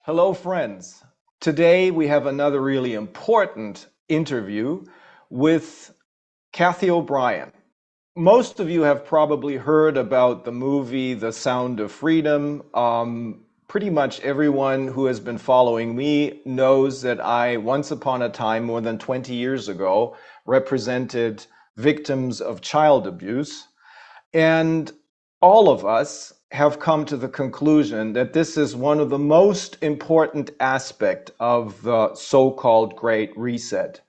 Hello, friends. Today we have another really important interview with Kathy O'Brien. Most of you have probably heard about the movie The Sound of Freedom. Pretty much everyone who has been following me knows that I, once upon a time, more than 20 years ago, represented victims of child abuse. And all of us have come to the conclusion that this is one of the most important aspects of the so-called Great Reset.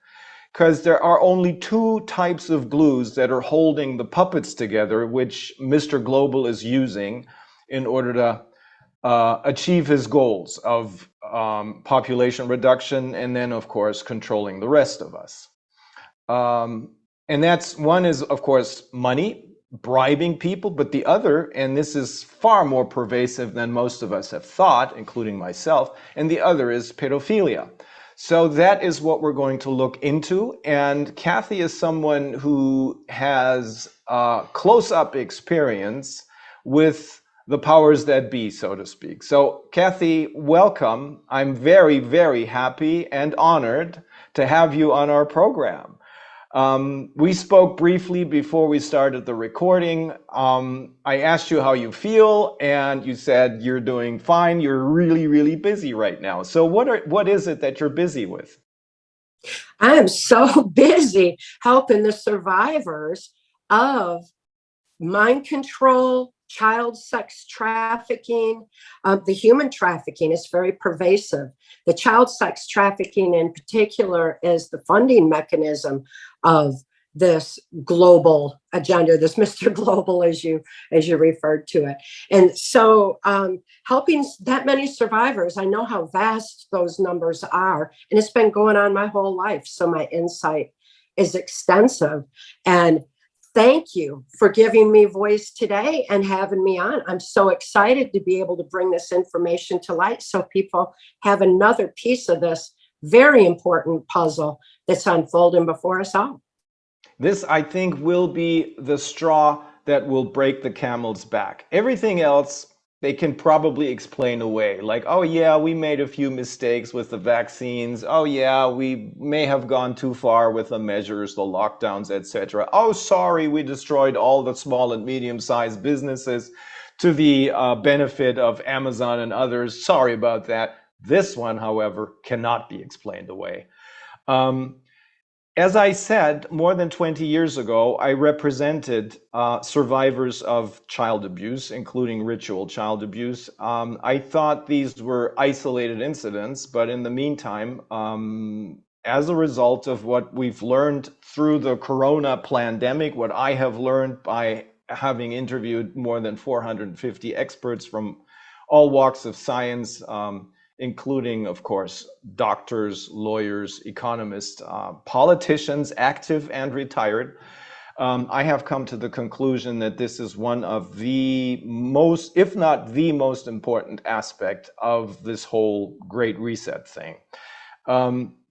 Because there are only two types of glues that are holding the puppets together, which Mr. Global is using in order to achieve his goals of population reduction and then, of course, controlling the rest of us. And that's one is, of course, money, bribing people, but the other, and this is far more pervasive than most of us have thought, including myself, and the other is pedophilia. So that is what we're going to look into. And Kathy is someone who has close-up experience with the powers that be, so to speak. So Kathy, welcome. I'm very, very happy and honored to have you on our program. We spoke briefly before we started the recording. I asked you how you feel, and you said you're doing fine. You're really, really busy right now. So what is it that you're busy with? I am so busy helping the survivors of mind control, child sex trafficking. The human trafficking is very pervasive. The child sex trafficking in particular is the funding mechanism of this global agenda, this Mr. Global, as you referred to it. And so helping that many survivors, I know how vast those numbers are, and it's been going on my whole life. So my insight is extensive. And thank you for giving me voice today and having me on. I'm so excited to be able to bring this information to light so people have another piece of this very important puzzle that's unfolding before us all. This, I think, will be the straw that will break the camel's back. Everything else, they can probably explain away. Like, oh yeah, we made a few mistakes with the vaccines. Oh yeah, we may have gone too far with the measures, the lockdowns, etc. Oh, sorry, we destroyed all the small and medium-sized businesses to the benefit of Amazon and others. Sorry about that. This one, however, cannot be explained away. As I said, more than 20 years ago, I represented survivors of child abuse, including ritual child abuse. I thought these were isolated incidents, but in the meantime, as a result of what we've learned through the corona pandemic, what I have learned by having interviewed more than 450 experts from all walks of science, including, of course, doctors, lawyers, economists, politicians, active and retired. I have come to the conclusion that this is one of the most, if not the most important aspect of this whole Great Reset thing.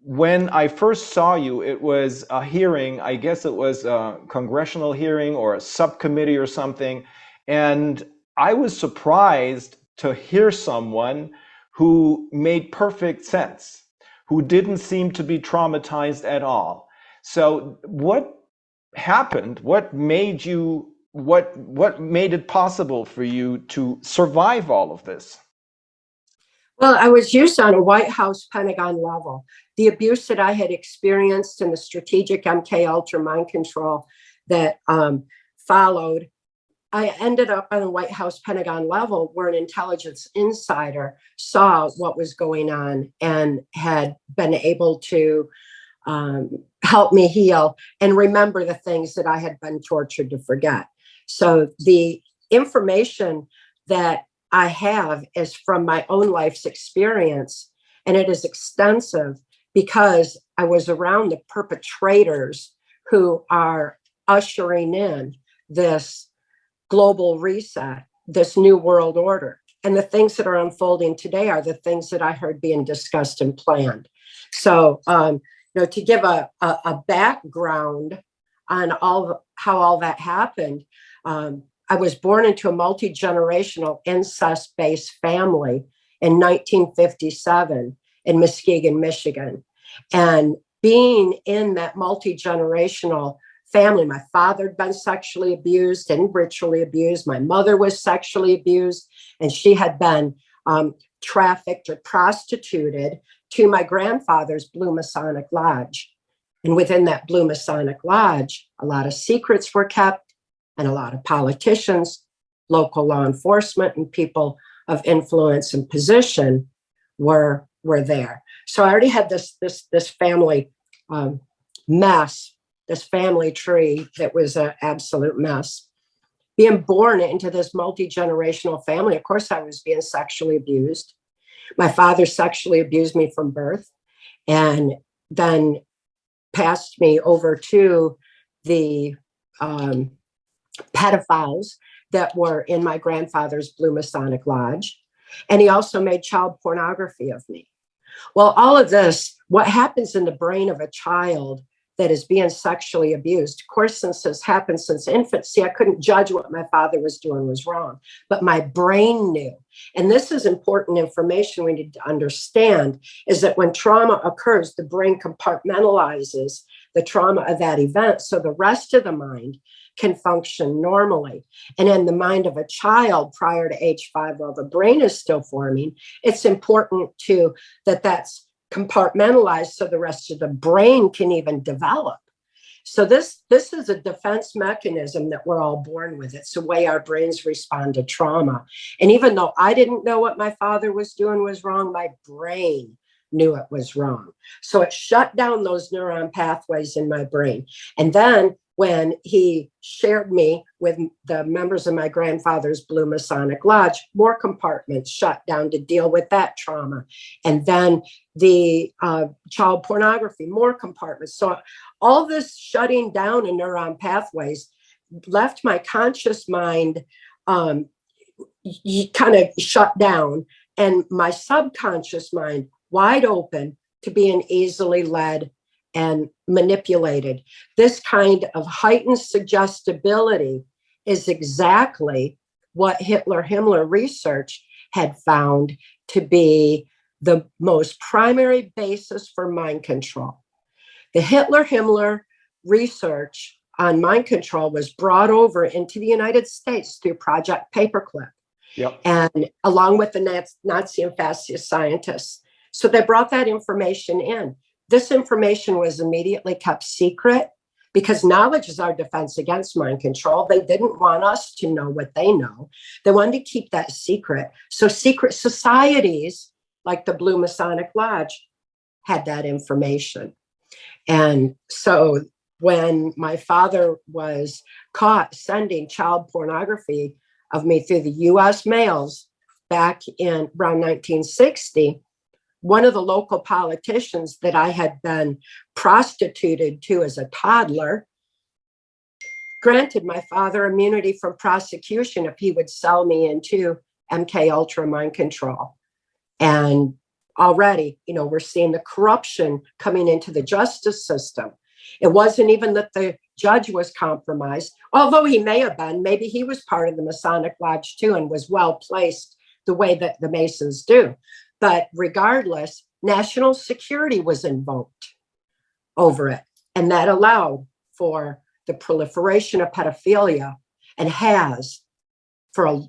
When I first saw you, it was a hearing, I guess it was a congressional hearing or a subcommittee or something, and I was surprised to hear someone who made perfect sense, who didn't seem to be traumatized at all. So what happened? What made you, what made it possible for you to survive all of this? Well, I was used on a White House Pentagon level. The abuse that I had experienced in the strategic MK Ultra mind control that followed, I ended up on the White House Pentagon level where an intelligence insider saw what was going on and had been able to help me heal and remember the things that I had been tortured to forget. So the information that I have is from my own life's experience, and it is extensive because I was around the perpetrators who are ushering in this global reset, this new world order. And the things that are unfolding today are the things that I heard being discussed and planned. So, to give a background on how all that happened, I was born into a multi-generational incest-based family in 1957 in Muskegon, Michigan. And being in that multi-generational family, my father had been sexually abused and ritually abused. My mother was sexually abused, and she had been trafficked or prostituted to my grandfather's Blue Masonic Lodge. And within that Blue Masonic Lodge, a lot of secrets were kept, and a lot of politicians, local law enforcement, and people of influence and position were there. So I already had this family mess, this family tree that was an absolute mess. Being born into this multi-generational family, of course, I was being sexually abused. My father sexually abused me from birth, and then passed me over to the pedophiles that were in my grandfather's Blue Masonic Lodge. And he also made child pornography of me. Well, all of this, what happens in the brain of a child that is being sexually abused, of course, since this happened since infancy, I couldn't judge what my father was doing was wrong, but my brain knew. And this is important information we need to understand, is that when trauma occurs, the brain compartmentalizes the trauma of that event, so the rest of the mind can function normally. And in the mind of a child prior to age 5, while the brain is still forming, it's important that's compartmentalized so the rest of the brain can even develop. So this is a defense mechanism that we're all born with. It's the way our brains respond to trauma. And even though I didn't know what my father was doing was wrong, my brain knew it was wrong. So it shut down those neuron pathways in my brain. And then when he shared me with the members of my grandfather's Blue Masonic Lodge, more compartments shut down to deal with that trauma. And then the child pornography, more compartments. So all this shutting down in neuron pathways left my conscious mind kind of shut down, and my subconscious mind wide open to being easily led and manipulated. This kind of heightened suggestibility is exactly what Himmler research had found to be the most primary basis for mind control. The Himmler research on mind control was brought over into the United States through Project Paperclip. Yep. And along with the Nazi and fascist scientists. So they brought that information in. This information was immediately kept secret because knowledge is our defense against mind control. They didn't want us to know what they know. They wanted to keep that secret. So secret societies like the Blue Masonic Lodge had that information. And so when my father was caught sending child pornography of me through the US mails back in around 1960, one of the local politicians that I had been prostituted to as a toddler granted my father immunity from prosecution if he would sell me into MK Ultra mind control. And already, we're seeing the corruption coming into the justice system. It wasn't even that the judge was compromised, although he may have been. Maybe he was part of the Masonic Lodge too and was well placed the way that the Masons do. But regardless, national security was invoked over it. And that allowed for the proliferation of pedophilia, and has for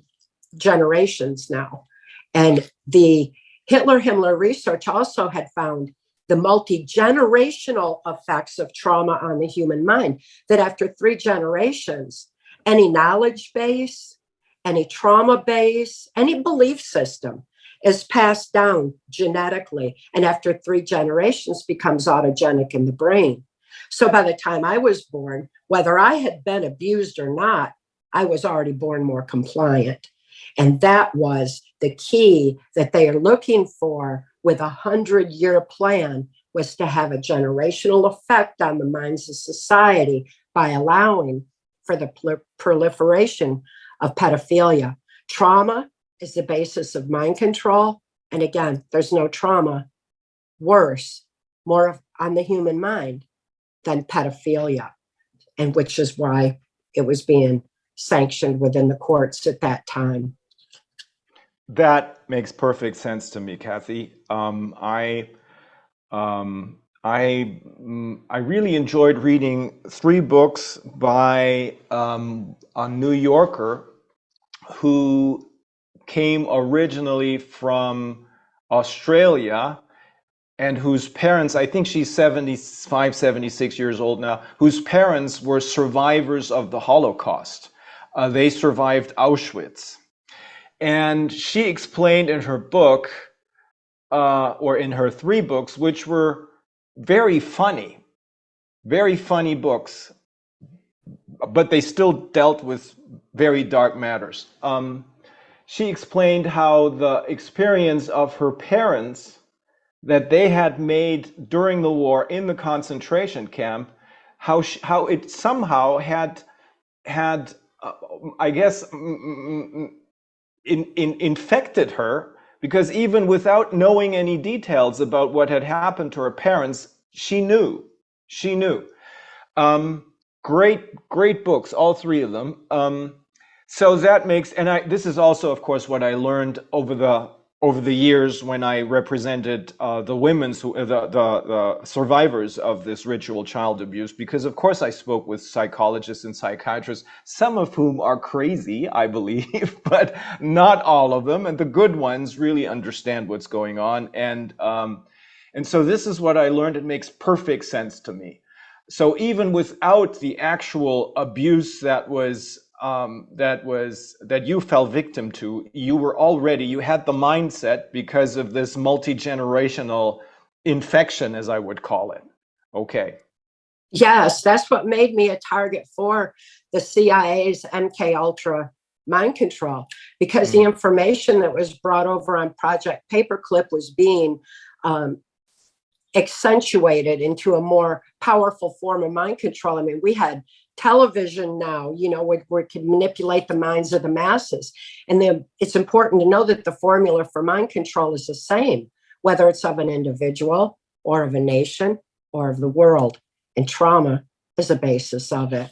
generations now. And the Himmler research also had found the multi-generational effects of trauma on the human mind, that after 3 generations, any knowledge base, any trauma base, any belief system is passed down genetically, and after 3 generations becomes autogenic in the brain. So by the time I was born, whether I had been abused or not, I was already born more compliant. And that was the key that they are looking for with a 100-year plan, was to have a generational effect on the minds of society by allowing for the proliferation of pedophilia. Trauma is the basis of mind control. And again, there's no trauma worse, more on the human mind than pedophilia, and which is why it was being sanctioned within the courts at that time. That makes perfect sense to me, Kathy. I really enjoyed reading three books by a New Yorker who came originally from Australia and whose parents, I think she's 75, 76 years old now, whose parents were survivors of the Holocaust. They survived Auschwitz. And she explained in her book, or in her three books, which were very funny books, but they still dealt with very dark matters. She explained how the experience of her parents that they had made during the war in the concentration camp, how it somehow had I guess infected her, because even without knowing any details about what had happened to her parents, she knew. Great books, all three of them. So that makes, and this is also, of course, what I learned over the years when I represented the women's the survivors of this ritual child abuse, because of course I spoke with psychologists and psychiatrists, some of whom are crazy, I believe, but not all of them, and the good ones really understand what's going on, and so this is what I learned. It makes perfect sense to me. So even without the actual abuse that you fell victim to, you had the mindset because of this multi-generational infection, as I would call it. Okay. Yes, that's what made me a target for the CIA's MK Ultra mind control, because the information that was brought over on Project Paperclip was being accentuated into a more powerful form of mind control. I mean, we had television now, where we could manipulate the minds of the masses. And then it's important to know that the formula for mind control is the same, whether it's of an individual or of a nation or of the world. And trauma is a basis of it.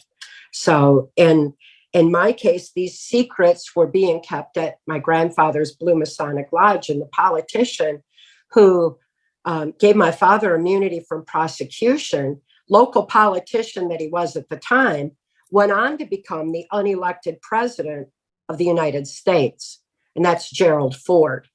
So in my case, these secrets were being kept at my grandfather's Blue Masonic Lodge, and the politician who gave my father immunity from prosecution, local politician that he was at the time, went on to become the unelected president of the United States, and that's Gerald Ford.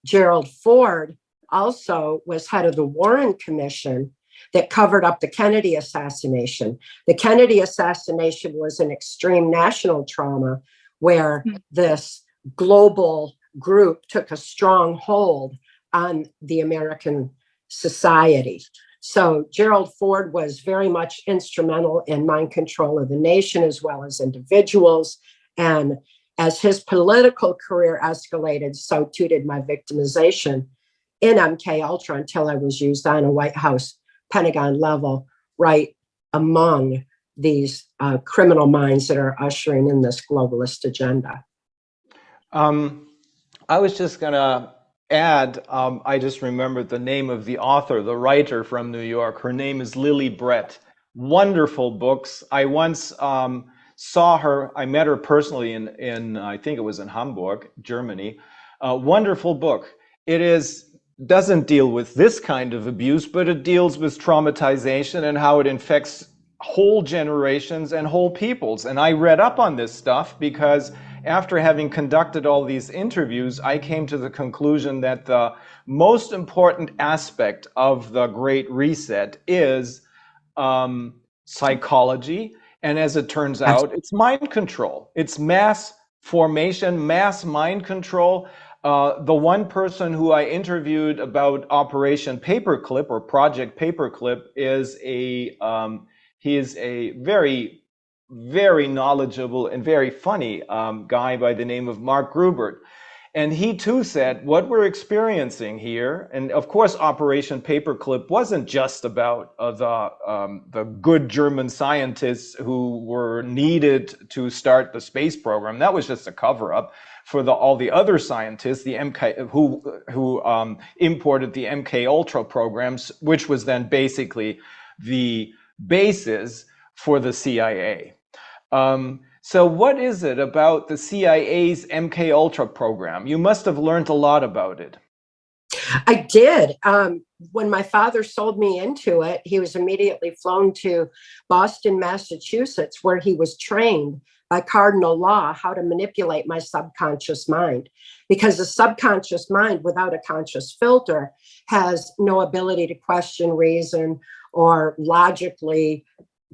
Gerald Ford also was head of the Warren Commission that covered up the Kennedy assassination. The Kennedy assassination was an extreme national trauma where this global group took a strong hold on the American society. So Gerald Ford was very much instrumental in mind control of the nation as well as individuals. And as his political career escalated, so too did my victimization in MK Ultra, until I was used on a White House Pentagon level, right among these criminal minds that are ushering in this globalist agenda. I was just gonna add, I just remembered the name of the author, the writer from New York. Her name is Lily Brett. Wonderful books. I once saw her, I met her personally in I think it was in Hamburg, Germany. Wonderful book. Doesn't deal with this kind of abuse, but it deals with traumatization and how it infects whole generations and whole peoples. And I read up on this stuff because after having conducted all these interviews, I came to the conclusion that the most important aspect of the Great Reset is psychology. And as it turns out, it's mind control. It's mass formation, mass mind control. The one person who I interviewed about Operation Paperclip or Project Paperclip is he is a very, very knowledgeable and very funny guy by the name of Mark Grubert. And he too said, what we're experiencing here, and of course Operation Paperclip wasn't just about the good German scientists who were needed to start the space program. That was just a cover-up for all the other scientists, the MK who imported the MK Ultra programs, which was then basically the basis for the CIA. So what is it about the CIA's MK Ultra program? You must have learned a lot about it. I did. When my father sold me into it, he was immediately flown to Boston, Massachusetts, where he was trained by cardinal law how to manipulate my subconscious mind. Because the subconscious mind, without a conscious filter, has no ability to question, reason, or logically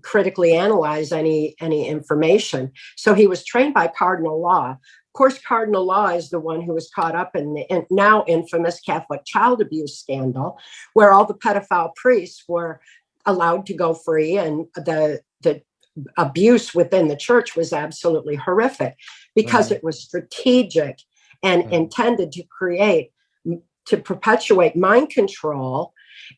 critically analyze any information. So he was trained by cardinal law. Of course, cardinal law is the one who was caught up in the now infamous Catholic child abuse scandal, where all the pedophile priests were allowed to go free, and the abuse within the church was absolutely horrific because it was strategic and intended to perpetuate mind control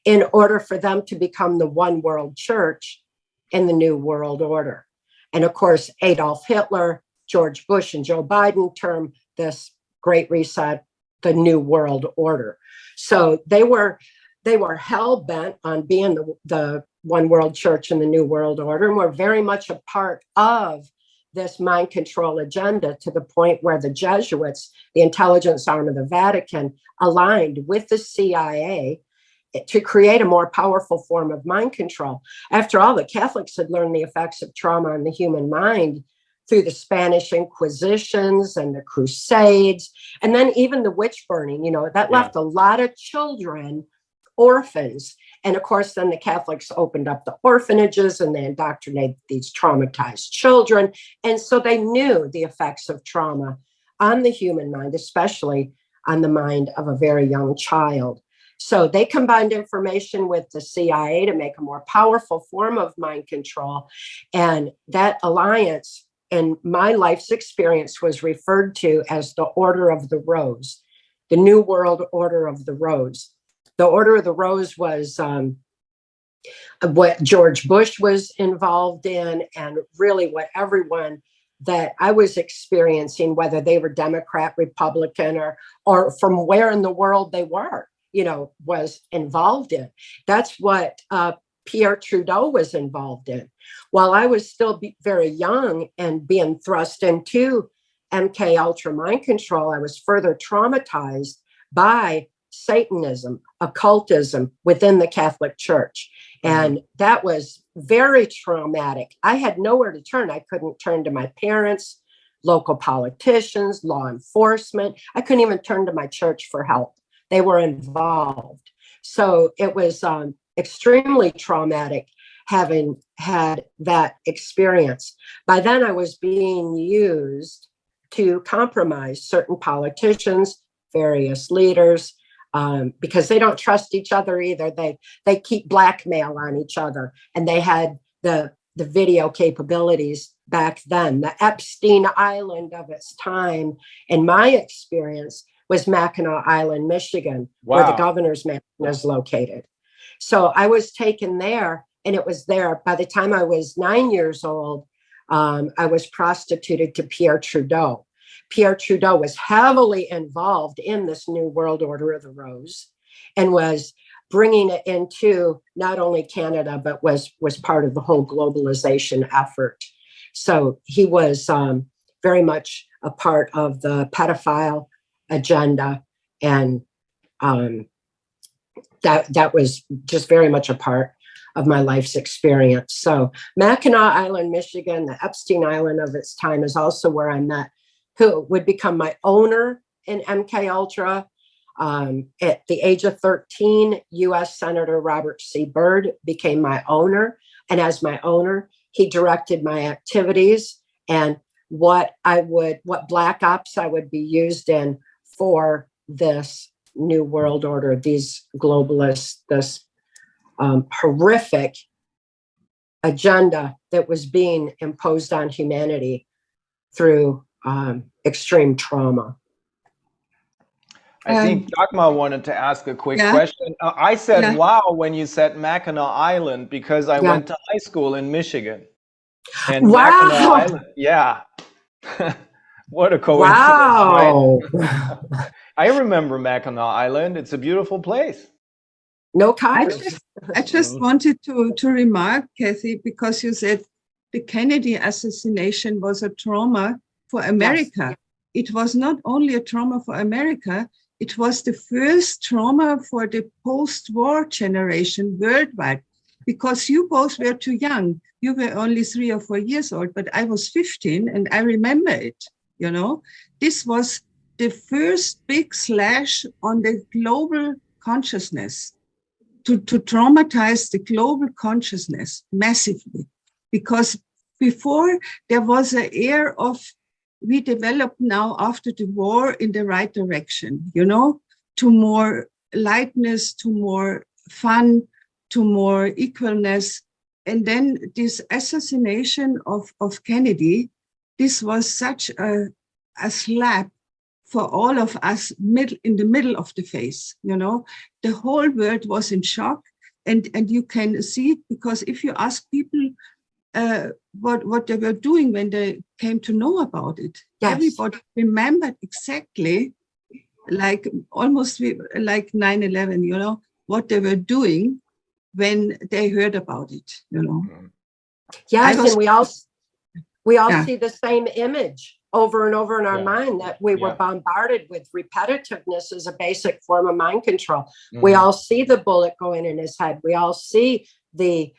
in order for them to become the one world church in the New World Order. And of course, Adolf Hitler, George Bush, and Joe Biden term this Great Reset the New World Order. So they were hell-bent on being the one world church in the New World Order, and were very much a part of this mind control agenda, to the point where the Jesuits, the intelligence arm of the Vatican, aligned with the CIA to create a more powerful form of mind control. After all, the Catholics had learned the effects of trauma on the human mind through the Spanish Inquisitions and the Crusades, and then even the witch burning, that left a lot of children orphans. And of course, then the Catholics opened up the orphanages and they indoctrinated these traumatized children. And so they knew the effects of trauma on the human mind, especially on the mind of a very young child. So they combined information with the CIA to make a more powerful form of mind control. And that alliance, in my life's experience, was referred to as the Order of the Rose, the New World Order of the Rose. The Order of the Rose was what George Bush was involved in, and really what everyone that I was experiencing, whether they were Democrat, Republican, or from where in the world they were, was involved in. That's what Pierre Trudeau was involved in. While I was still very young and being thrust into MK Ultra mind control, I was further traumatized by Satanism, occultism within the Catholic Church. And that was very traumatic. I had nowhere to turn. I couldn't turn to my parents, local politicians, law enforcement. I couldn't even turn to my church for help. They were involved. So it was extremely traumatic having had that experience. By then, I was being used to compromise certain politicians, various leaders, because they don't trust each other either. They keep blackmail on each other, and they had the video capabilities back then. The Epstein Island of its time, in my experience, was Mackinac Island, Michigan, where the governor's mansion is located. So I was taken there, and it was there. By the time I was 9 years old, I was prostituted to Pierre Trudeau. Pierre Trudeau was heavily involved in this New World Order of the Rose, and was bringing it into not only Canada, but was part of the whole globalization effort. So he was very much a part of the pedophile agenda, and that was just very much a part of my life's experience. So Mackinac Island, Michigan, the Epstein Island of its time, is also where I met who would become my owner in MK Ultra. At the age of 13, U.S. Senator Robert C. Byrd became my owner. And as my owner, he directed my activities and what black ops I would be used in for this New World Order, these globalists, this horrific agenda that was being imposed on humanity through extreme trauma. I think Dagmar wanted to ask a quick question. I said, wow, when you said Mackinac Island, because I went to high school in Michigan. And Mackinac Island, what a coincidence, right? I remember Mackinac Island. It's a beautiful place. No comments. I just wanted to remark, Kathy, because you said the Kennedy assassination was a trauma for America. Yes. It was not only a trauma for America, it was the first trauma for the post-war generation worldwide, because you both were too young. You were only 3 or 4 years old, but I was 15 and I remember it, you know. This was the first big slash on the global consciousness, to traumatize the global consciousness massively. Because before there was an air of, we developed now after the war in the right direction, you know, to more lightness, to more fun, to more equalness. And then this assassination of Kennedy, this was such a slap for all of us in the middle of the face, you know. The whole world was in shock, and you can see it, because if you ask people what they were doing when they came to know about it, yes, everybody remembered exactly, like almost like 9/11, you know, what they were doing when they heard about it, you know. Yes, and we all see the same image over and over in our mind, that we were bombarded with. Repetitiveness is a basic form of mind control. We all see the bullet going in his head. We all see the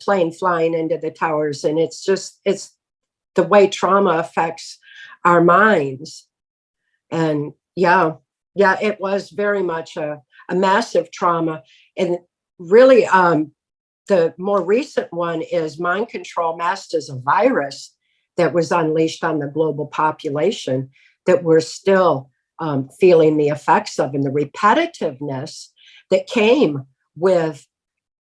plane flying into the towers. And it's the way trauma affects our minds. And it was very much a massive trauma. And really, the more recent one is mind control masked as a virus that was unleashed on the global population, that we're still feeling the effects of. And the repetitiveness that came with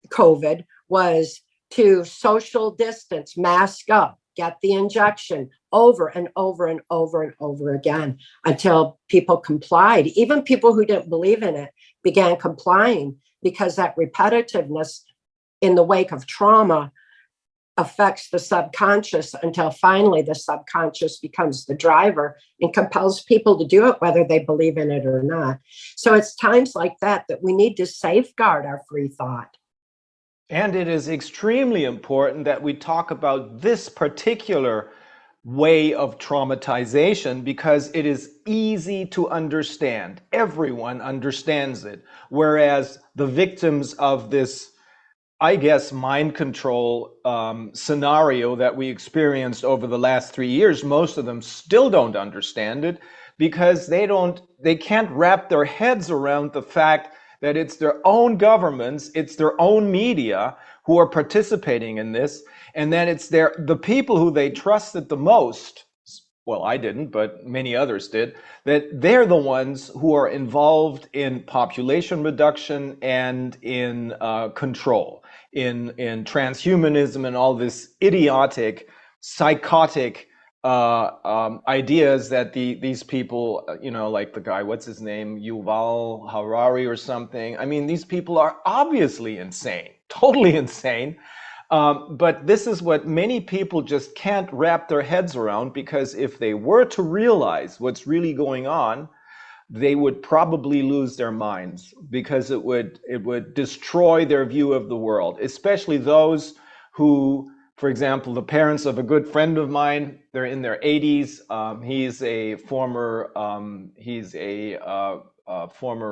COVID was to social distance, mask up, get the injection over and over and over and over again until people complied. Even people who didn't believe in it began complying, because that repetitiveness in the wake of trauma affects the subconscious, until finally the subconscious becomes the driver and compels people to do it, whether they believe in it or not. So it's times like that we need to safeguard our free thought. And it is extremely important that we talk about this particular way of traumatization, because it is easy to understand. Everyone understands it. Whereas the victims of this, I guess, mind control scenario that we experienced over the last 3 years, most of them still don't understand it, because they can't wrap their heads around the fact that it's their own governments, it's their own media who are participating in this, and then it's the people who they trusted the most, well, I didn't, but many others did, that they're the ones who are involved in population reduction and in control, in transhumanism and all this idiotic, psychotic ideas that these people, you know, like the guy, what's his name, Yuval Harari or something. I mean, these people are obviously insane, totally insane. But this is what many people just can't wrap their heads around, because if they were to realize what's really going on, they would probably lose their minds, because it would destroy their view of the world, especially those who, for example, the parents of a good friend of mine, they're in their 80s. He's a former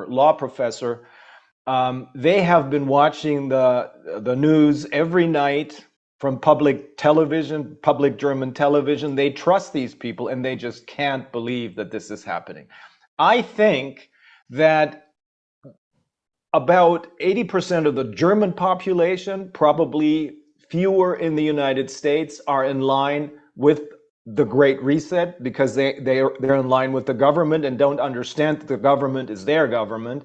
law professor. They have been watching the news every night from public television, public German television. They trust these people, and they just can't believe that this is happening. I think that about 80% of the German population, probably fewer in the United States, are in line with the Great Reset, because they're in line with the government and don't understand that the government is their government.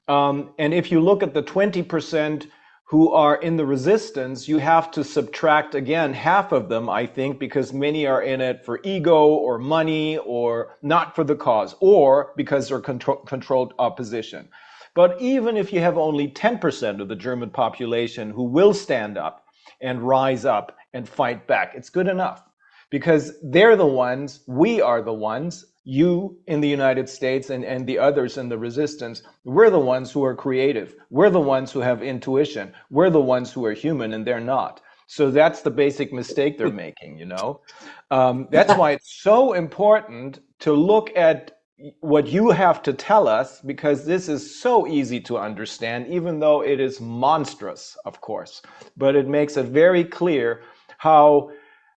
And if you look at the 20% who are in the resistance, you have to subtract again half of them, I think, because many are in it for ego or money, or not for the cause, or because they're controlled opposition. But even if you have only 10% of the German population who will stand up and rise up and fight back, it's good enough, because they're the ones, we are the ones, you in the United States and the others in the resistance, we're the ones who are creative. We're the ones who have intuition. We're the ones who are human, and they're not. So that's the basic mistake they're making, you know? That's why it's so important to look at what you have to tell us, because this is so easy to understand, even though it is monstrous, of course. But it makes it very clear how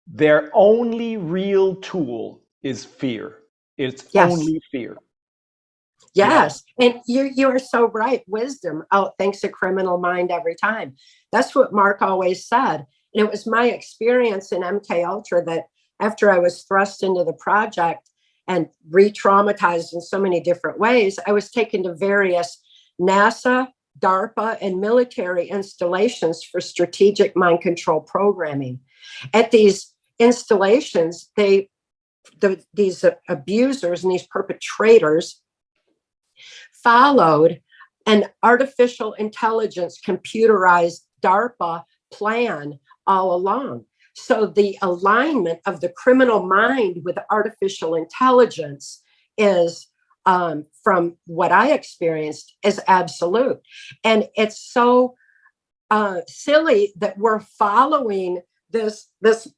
their only real tool is fear. It's Yes. only fear. Yes. And you are so right. Wisdom outthinks a criminal mind every time. That's what Mark always said. And it was my experience in MK Ultra that after I was thrust into the project and re-traumatized in so many different ways, I was taken to various NASA, DARPA, and military installations for strategic mind control programming. At these installations, these abusers and these perpetrators followed an artificial intelligence computerized DARPA plan all along. So the alignment of the criminal mind with artificial intelligence is, from what I experienced, is absolute. And it's so silly that we're following this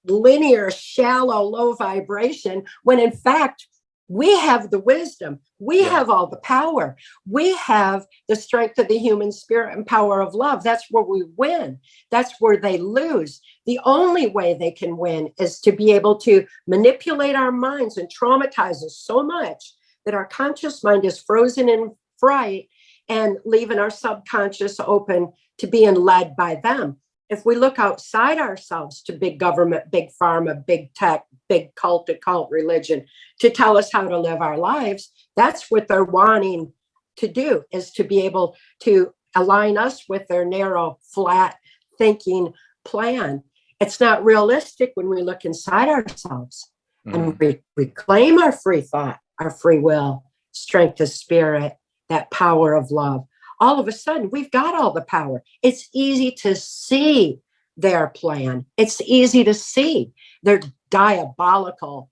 linear, shallow, low vibration, when in fact, we have the wisdom. We have all the power. We have the strength of the human spirit and power of love. That's where we win. That's where they lose. The only way they can win is to be able to manipulate our minds and traumatize us so much that our conscious mind is frozen in fright and leaving our subconscious open to being led by them. If we look outside ourselves to big government, big pharma, big tech, big cult, occult religion to tell us how to live our lives, that's what they're wanting to do, is to be able to align us with their narrow, flat thinking plan. It's not realistic when we look inside ourselves and reclaim our free thought, our free will, strength of spirit, that power of love. All of a sudden, we've got all the power. It's easy to see their plan. It's easy to see their diabolical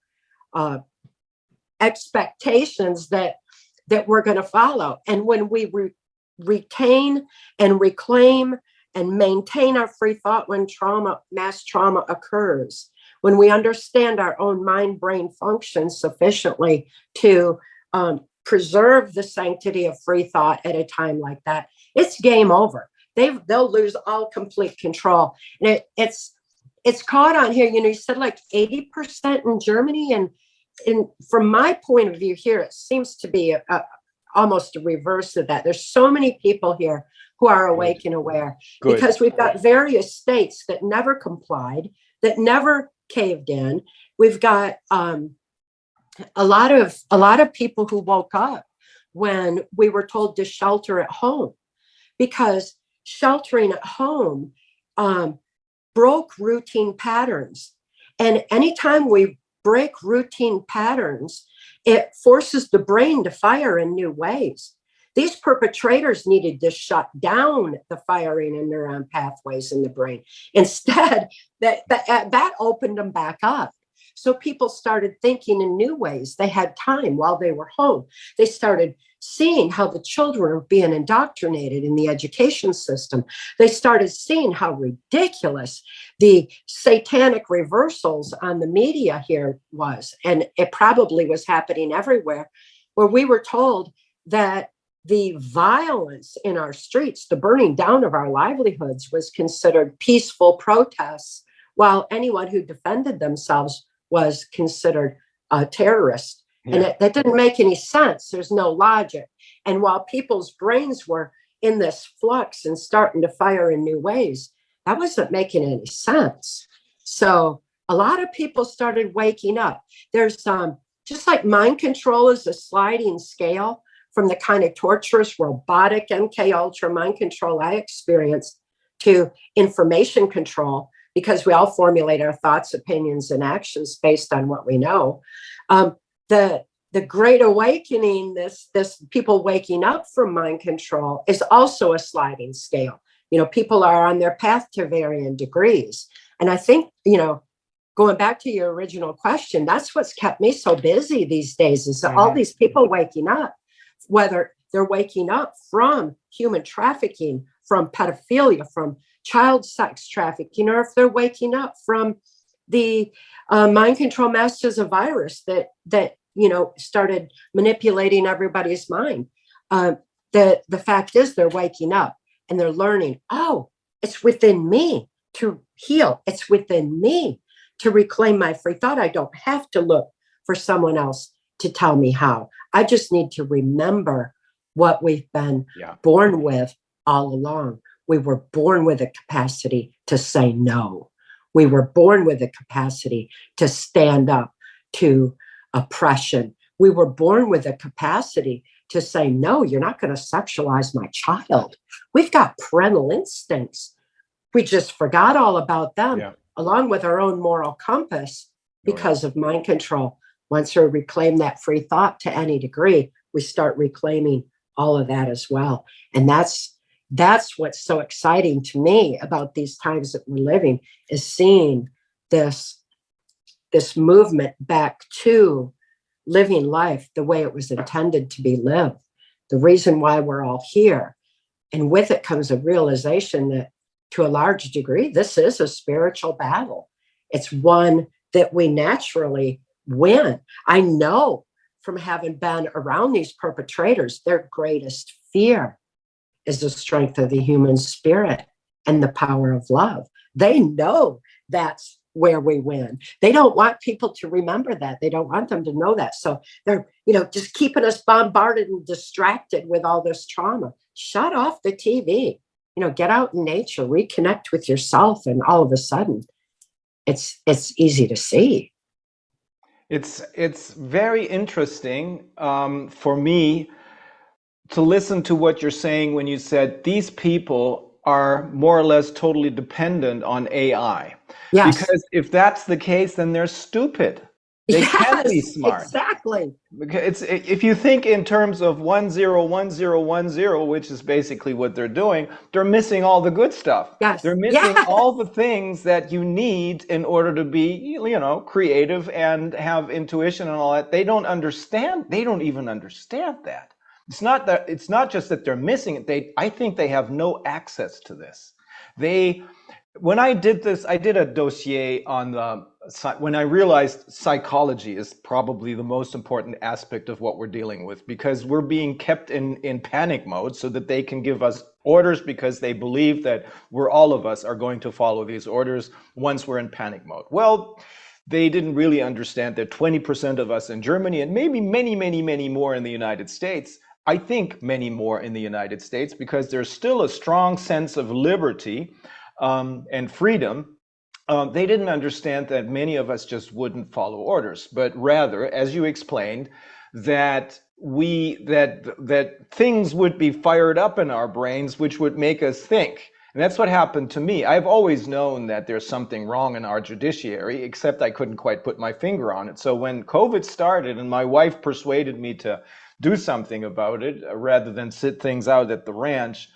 expectations that we're going to follow. And when we retain and reclaim and maintain our free thought when mass trauma occurs, when we understand our own mind-brain functions sufficiently to preserve the sanctity of free thought at a time like that, it's game over. They'll lose all complete control. And it's caught on here. You know, you said like 80% in Germany, and from my point of view here, it seems to be almost a reverse of that. There's so many people here who are awake and aware, because we've got various states that never complied, that never caved in. We've got a lot of people who woke up when we were told to shelter at home, because sheltering at home broke routine patterns. And anytime we break routine patterns, it forces the brain to fire in new ways. These perpetrators needed to shut down the firing and neuron pathways in the brain. Instead, that opened them back up. So people started thinking in new ways. They had time while they were home. They started seeing how the children were being indoctrinated in the education system. They started seeing how ridiculous the satanic reversals on the media here was. And it probably was happening everywhere, where we were told that the violence in our streets, the burning down of our livelihoods, was considered peaceful protests, while anyone who defended themselves was considered a terrorist. And that didn't make any sense. There's no logic. And while people's brains were in this flux and starting to fire in new ways, that wasn't making any sense. So a lot of people started waking up. There's just like mind control is a sliding scale from the kind of torturous, robotic MK Ultra mind control I experienced to information control, because we all formulate our thoughts, opinions, and actions based on what we know. The Great Awakening, this people waking up from mind control, is also a sliding scale. You know, people are on their path to varying degrees. And I think, you know, going back to your original question, that's what's kept me so busy these days, is all these people waking up, whether they're waking up from human trafficking, from pedophilia, from child sex trafficking, or if they're waking up from the mind control mask as a virus that started manipulating everybody's mind. The fact is they're waking up and they're learning, oh, it's within me to heal. It's within me to reclaim my free thought. I don't have to look for someone else to tell me how. I just need to remember what we've been born with all along. We were born with a capacity to say no. We were born with a capacity to stand up to oppression. We were born with a capacity to say, no, you're not going to sexualize my child. We've got parental instincts. We just forgot all about them, along with our own moral compass, because of mind control. Once we reclaim that free thought to any degree, we start reclaiming all of that as well. And that's what's so exciting to me about these times that we're living, is seeing this movement back to living life the way it was intended to be lived, the reason why we're all here. And with it comes a realization that, to a large degree, this is a spiritual battle. It's one that we naturally win. I know from having been around these perpetrators, their greatest fear is the strength of the human spirit and the power of love. They know that's where we win. They don't want people to remember that. They don't want them to know that. So they're, just keeping us bombarded and distracted with all this trauma. Shut off the TV, get out in nature, reconnect with yourself. And all of a sudden it's easy to see. It's very interesting for me to listen to what you're saying when you said these people are more or less totally dependent on AI. Yes. Because if that's the case, then they're stupid. They can't be smart. Exactly. Because if you think in terms of 101010, which is basically what they're doing, they're missing all the good stuff. Yes. They're missing all the things that you need in order to be, creative and have intuition and all that. They don't understand. They don't even understand that. It's not just that they're missing it. I think they have no access to this. When I did this, I did a dossier on when I realized psychology is probably the most important aspect of what we're dealing with, because we're being kept in panic mode so that they can give us orders, because they believe that all of us are going to follow these orders once we're in panic mode. Well, they didn't really understand that 20% of us in Germany, and maybe many, many, many more in the United States, I think many more in the United States, because there's still a strong sense of liberty and freedom. They didn't understand that many of us just wouldn't follow orders, but rather, as you explained, that things would be fired up in our brains, which would make us think. And that's what happened to me. I've always known that there's something wrong in our judiciary, except I couldn't quite put my finger on it. So when COVID started and my wife persuaded me to do something about it, rather than sit things out at the ranch,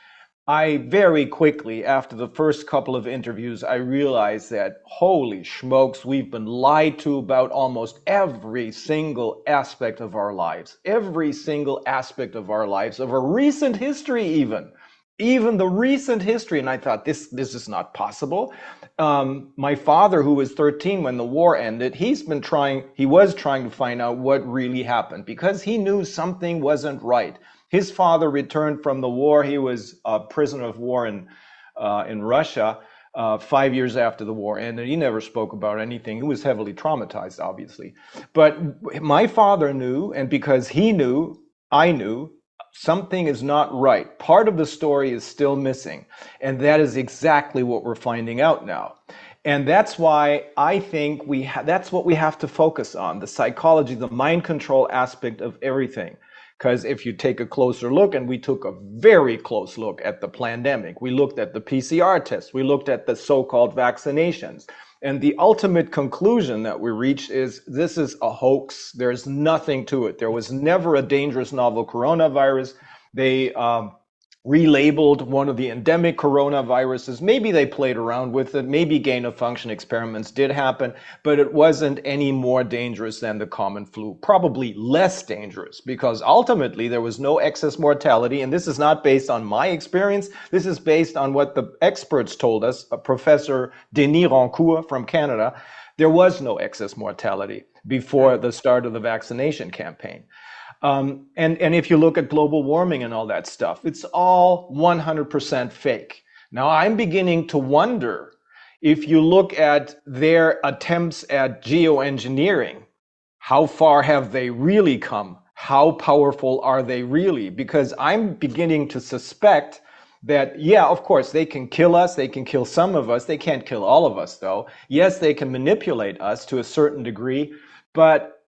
I very quickly, after the first couple of interviews, I realized that, holy smokes, we've been lied to about almost every single aspect of our lives. Every single aspect of our lives, of our recent history even the recent history. And I thought, this is not possible. My father, who was 13 when the war ended, he was trying to find out what really happened, because he knew something wasn't right. His father returned from the war. He was a prisoner of war in Russia 5 years after the war ended. He never spoke about anything. He was heavily traumatized, obviously. But my father knew, and because he knew, I knew, something is not right. Part of the story is still missing. And that is exactly what we're finding out now. And that's why I think that's what we have to focus on, the psychology, the mind control aspect of everything. Because if you take a closer look, and we took a very close look at the pandemic, we looked at the PCR tests, we looked at the so-called vaccinations, and the ultimate conclusion that we reached is this is a hoax. There's nothing to it. There was never a dangerous novel coronavirus. They relabeled one of the endemic coronaviruses. Maybe they played around with it. Maybe gain-of-function experiments did happen, but it wasn't any more dangerous than the common flu. Probably less dangerous, because ultimately there was no excess mortality. And this is not based on my experience. This is based on what the experts told us. Professor Denis Rancourt from Canada. There was no excess mortality before the start of the vaccination campaign. And if you look at global warming and all that stuff, it's all 100% fake. Now, I'm beginning to wonder if you look at their attempts at geoengineering, how far have they really come? How powerful are they really? Because I'm beginning to suspect that, yeah, of course, they can kill us. They can kill some of us. They can't kill all of us, though. Yes, they can manipulate us to a certain degree, but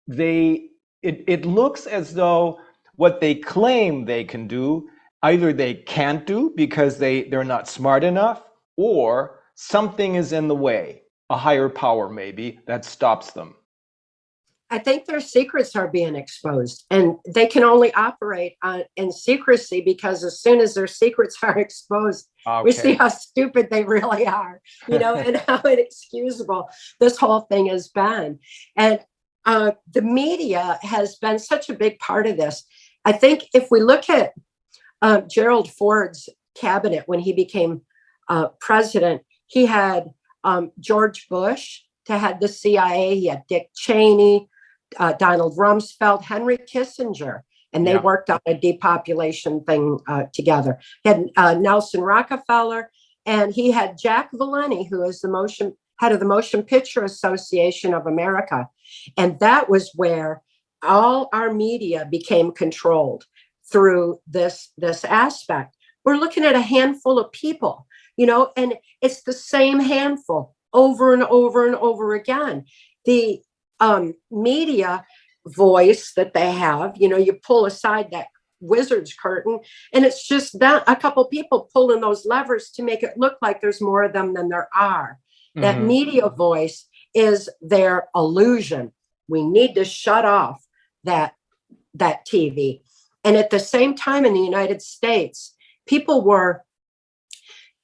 it looks as though what they claim they can do, either they can't do because they're not smart enough, or something is in the way, a higher power maybe, that stops them. I think their secrets are being exposed, and they can only operate in secrecy, because as soon as their secrets are exposed, we see how stupid they really are, and how inexcusable this whole thing has been. And the media has been such a big part of this. I think if we look at Gerald Ford's cabinet when he became president, he had George Bush to head the CIA. He had Dick Cheney, Donald Rumsfeld, Henry Kissinger, and they worked on a depopulation thing together. He had Nelson Rockefeller, and he had Jack Valenti, who is head of the Motion Picture Association of America. And that was where all our media became controlled through this aspect. We're looking at a handful of people, and it's the same handful over and over and over again. The media voice that they have, you pull aside that wizard's curtain, and it's just that a couple people pulling those levers to make it look like there's more of them than there are. Mm-hmm. That media voice is their illusion. We need to shut off that TV. And at the same time in the United States, people were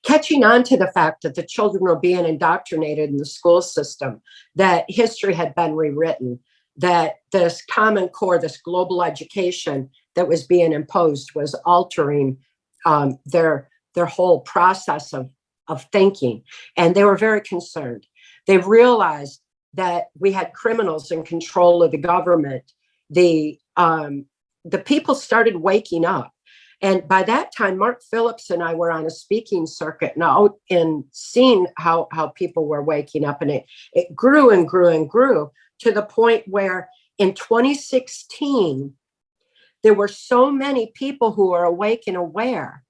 catching on to the fact that the children were being indoctrinated in the school system, that history had been rewritten, that this Common Core, this global education that was being imposed was altering their whole process of thinking. And they were very concerned. They realized that we had criminals in control of the government. The people started waking up. And by that time, Mark Phillips and I were on a speaking circuit now and seeing how people were waking up. And it grew and grew and grew to the point where in 2016, there were so many people who are awake and aware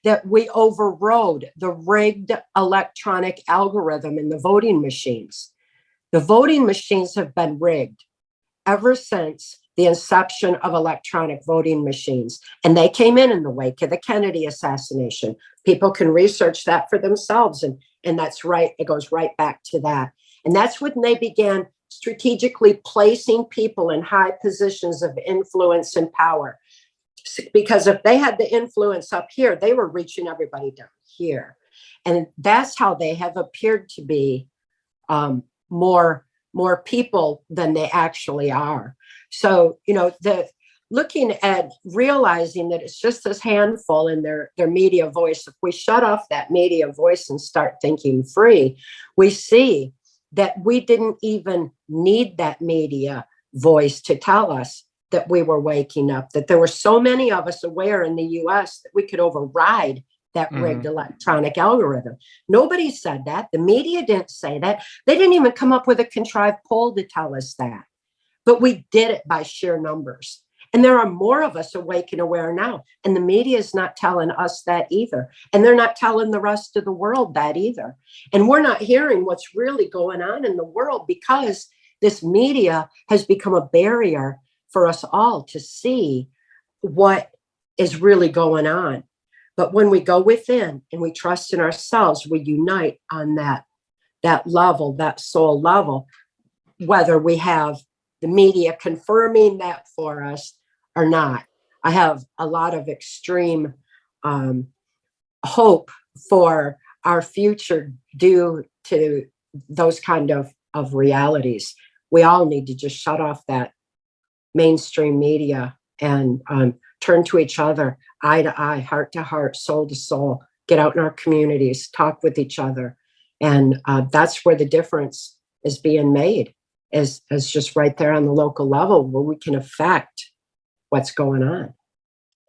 that we overrode the rigged electronic algorithm in the voting machines. The voting machines have been rigged ever since the inception of electronic voting machines. And they came in the wake of the Kennedy assassination. People can research that for themselves. And that's right. It goes right back to that. And that's when they began strategically placing people in high positions of influence and power. Because if they had the influence up here, they were reaching everybody down here. And that's how they have appeared to be more people than they actually are. So, looking at realizing that it's just this handful in their media voice, if we shut off that media voice and start thinking free, we see that we didn't even need that media voice to tell us that we were waking up, that there were so many of us aware in the US that we could override that rigged electronic algorithm. Nobody said that. The media didn't say that. They didn't even come up with a contrived poll to tell us that. But we did it by sheer numbers. And there are more of us awake and aware now. And the media is not telling us that either. And they're not telling the rest of the world that either. And we're not hearing what's really going on in the world because this media has become a barrier for us all to see what is really going on. But when we go within and we trust in ourselves, we unite on that level, that soul level, whether we have the media confirming that for us or not. I have a lot of extreme hope for our future due to those kind of realities. We all need to just shut off that mainstream media and turn to each other, eye to eye, heart to heart, soul to soul, get out in our communities, talk with each other. And that's where the difference is being made, is just right there on the local level where we can affect what's going on.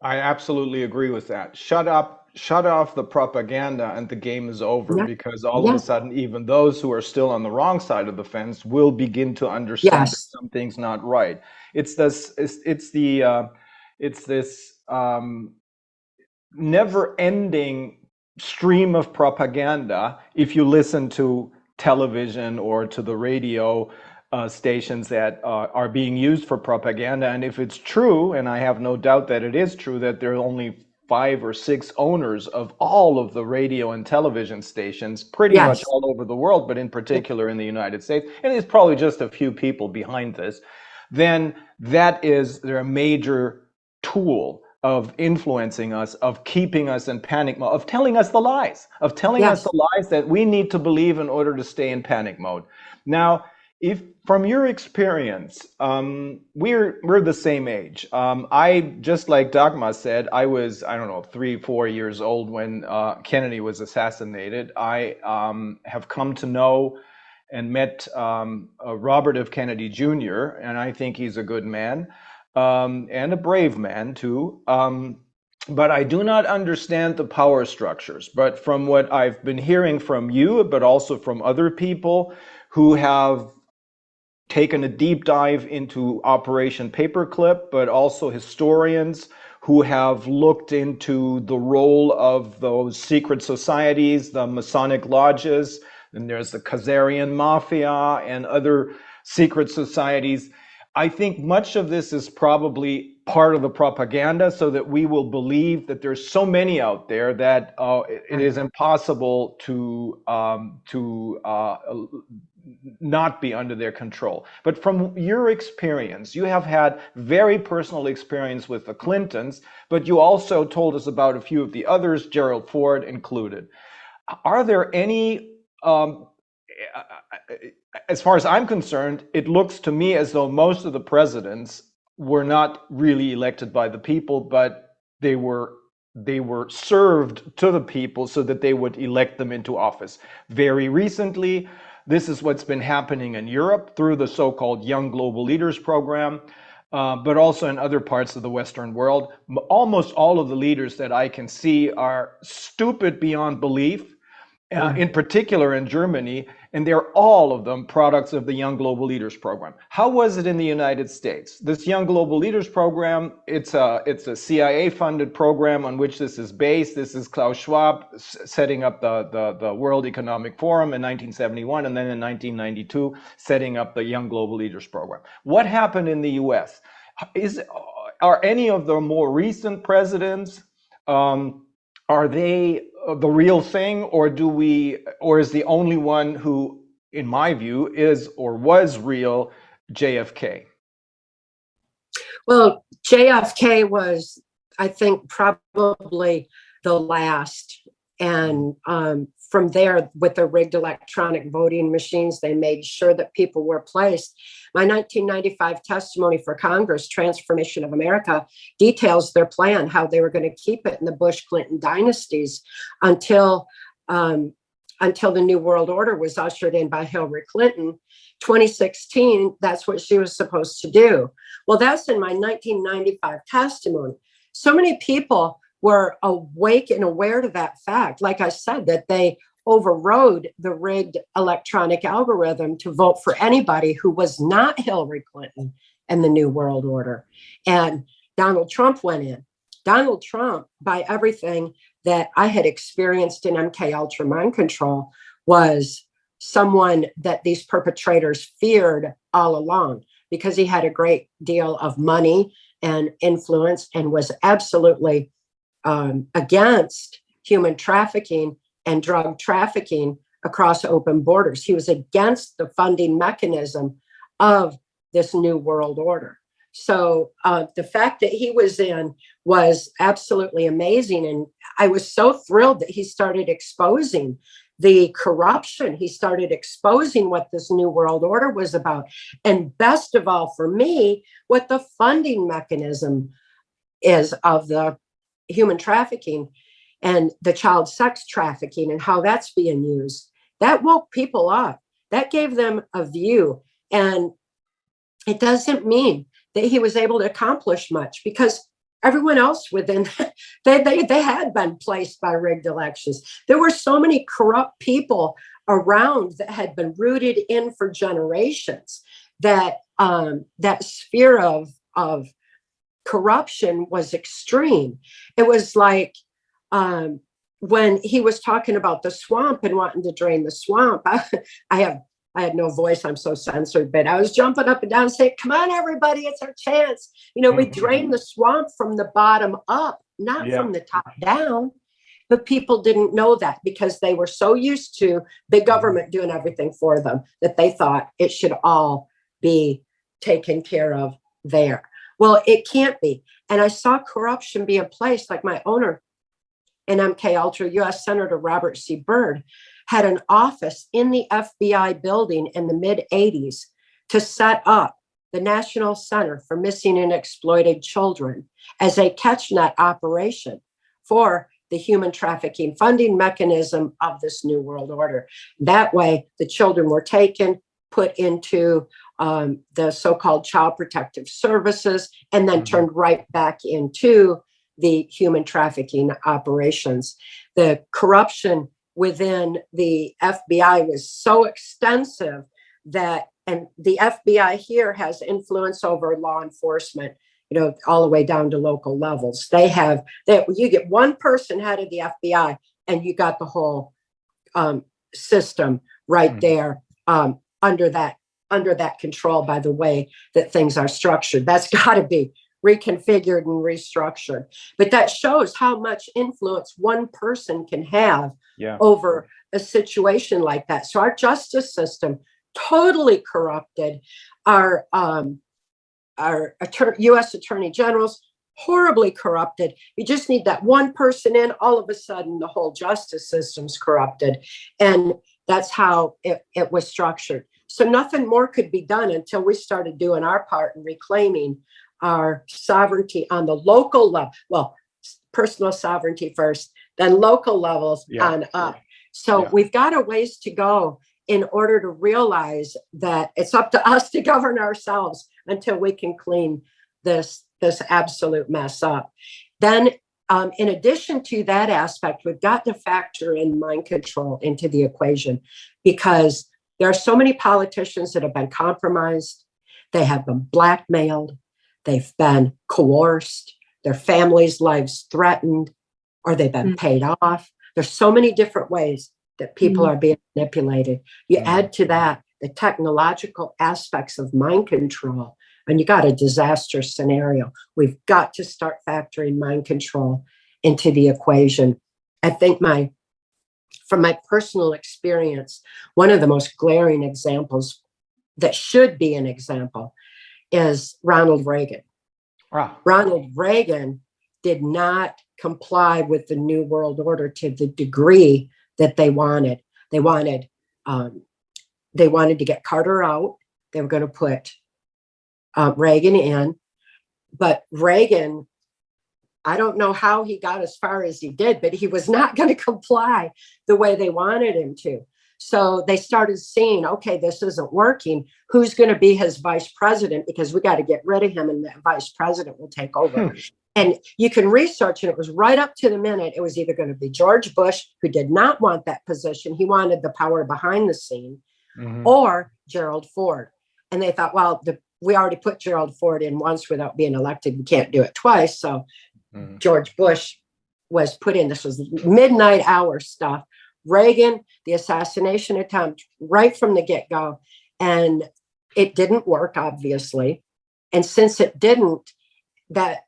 I absolutely agree with that. Shut off the propaganda and the game is over, Yeah. because all of a sudden, even those who are still on the wrong side of the fence will begin to understand that Yes. something's not right. It's this never-ending stream of propaganda. If you listen to television or to the radio stations that are being used for propaganda, and if it's true, and I have no doubt that it is true, that there are only 5 or 6 owners of all of the radio and television stations pretty much all over the world, but in particular in the United States, and it's probably just a few people behind this, then they're a major tool of influencing us, of keeping us in panic mode, of telling us the lies, that we need to believe in order to stay in panic mode. Now, if from your experience, we're the same age. I, just like Dagmar said, I was, I don't know, 3-4 years old when Kennedy was assassinated. I have come to know and met Robert F. Kennedy Jr., and I think he's a good man. And a brave man too. But I do not understand the power structures. But from what I've been hearing from you, but also from other people who have taken a deep dive into Operation Paperclip, but also historians who have looked into the role of those secret societies, the Masonic lodges, and there's the Khazarian Mafia and other secret societies. I think much of this is probably part of the propaganda, so that we will believe that there's so many out there that it is impossible to not be under their control. But from your experience, you have had very personal experience with the Clintons, but you also told us about a few of the others, Gerald Ford included. Are there any, as far as I'm concerned, it looks to me as though most of the presidents were not really elected by the people, but they were served to the people so that they would elect them into office. Very recently, this is what's been happening in Europe through the so-called Young Global Leaders program, but also in other parts of the Western world. Almost all of the leaders that I can see are stupid beyond belief, in particular in Germany, and they're all of them products of the Young Global Leaders program. How was it in the United States? This Young Global Leaders program, it's a CIA-funded program on which this is based. This is Klaus Schwab setting up the World Economic Forum in 1971, and then in 1992 setting up the Young Global Leaders program. What happened in the US? Are any of the more recent presidents, are they the real thing, or is the only one who, in my view, is or was real JFK? Well, JFK was, I think, probably the last. And from there, with the rigged electronic voting machines, they made sure that people were placed. My 1995 testimony for Congress, Transformation of America, details their plan, how they were going to keep it in the Bush-Clinton dynasties until the New World Order was ushered in by Hillary Clinton. 2016, that's what she was supposed to do. Well, that's in my 1995 testimony. So many people were awake and aware to that fact. Like I said, that they overrode the rigged electronic algorithm to vote for anybody who was not Hillary Clinton and the New World Order. And Donald Trump went in. Donald Trump, by everything that I had experienced in MK Ultra mind control, was someone that these perpetrators feared all along, because he had a great deal of money and influence and was absolutely against human trafficking and drug trafficking across open borders. He was against the funding mechanism of this New World Order. So the fact that he was in was absolutely amazing. And I was so thrilled that he started exposing the corruption. He started exposing what this New World Order was about. And best of all, for me, what the funding mechanism is of the human trafficking and the child sex trafficking and how that's being used. That woke people up. That gave them a view. And it doesn't mean that he was able to accomplish much, because everyone else within, they had been placed by rigged elections. There were so many corrupt people around that had been rooted in for generations that that sphere of corruption was extreme. It was like when he was talking about the swamp and wanting to drain the swamp, I had no voice. I'm so censored, but I was jumping up and down saying, come on, everybody, it's our chance. You know, we drain the swamp from the bottom up, not from the top down. But people didn't know that because they were so used to big government doing everything for them that they thought it should all be taken care of there. Well, it can't be. And I saw corruption be in place, like my owner in MK Ultra, U.S. Senator Robert C. Byrd, had an office in the FBI building in the mid-'80s to set up the National Center for Missing and Exploited Children as a catch-net operation for the human trafficking funding mechanism of this New World Order. That way, the children were taken, put into the so-called Child Protective Services, and then turned right back into the human trafficking operations. The corruption within the FBI was so extensive that, and the FBI here has influence over law enforcement, you know, all the way down to local levels. They have that you get one person head of the FBI and you got the whole system right there under that control by the way that things are structured. That's got to be reconfigured and restructured. But that shows how much influence one person can have over a situation like that. So our justice system totally corrupted. Our U.S. attorney generals horribly corrupted. You just need that one person in, all of a sudden the whole justice system's corrupted. And that's how it was structured. So nothing more could be done until we started doing our part in reclaiming our sovereignty on the local level. Well, personal sovereignty first, then local levels on up. So we've got a ways to go in order to realize that it's up to us to govern ourselves until we can clean this absolute mess up. Then in addition to that aspect, we've got to factor in mind control into the equation, because there are so many politicians that have been compromised. They have been blackmailed. They've been coerced. Their families' lives threatened, or they've been paid off. There's so many different ways that people are being manipulated. You add to that the technological aspects of mind control, and you got a disaster scenario. We've got to start factoring mind control into the equation. I think from my personal experience, one of the most glaring examples that should be an example is Ronald Reagan. Wow. Ronald Reagan did not comply with the New World Order to the degree that they wanted. They wanted to get Carter out. They were going to put Reagan in, but Reagan, I don't know how he got as far as he did, but he was not going to comply the way they wanted him to. So they started seeing, okay, this isn't working. Who's going to be his vice president? Because we got to get rid of him and the vice president will take over. And you can research, and it was right up to the minute. It was either going to be George Bush, who did not want that position. He wanted the power behind the scene, or Gerald Ford. And they thought, well, we already put Gerald Ford in once without being elected. We can't do it twice. So George Bush was put in. This was midnight hour stuff. Reagan, the assassination attempt right from the get-go. And it didn't work, obviously. And since it didn't, that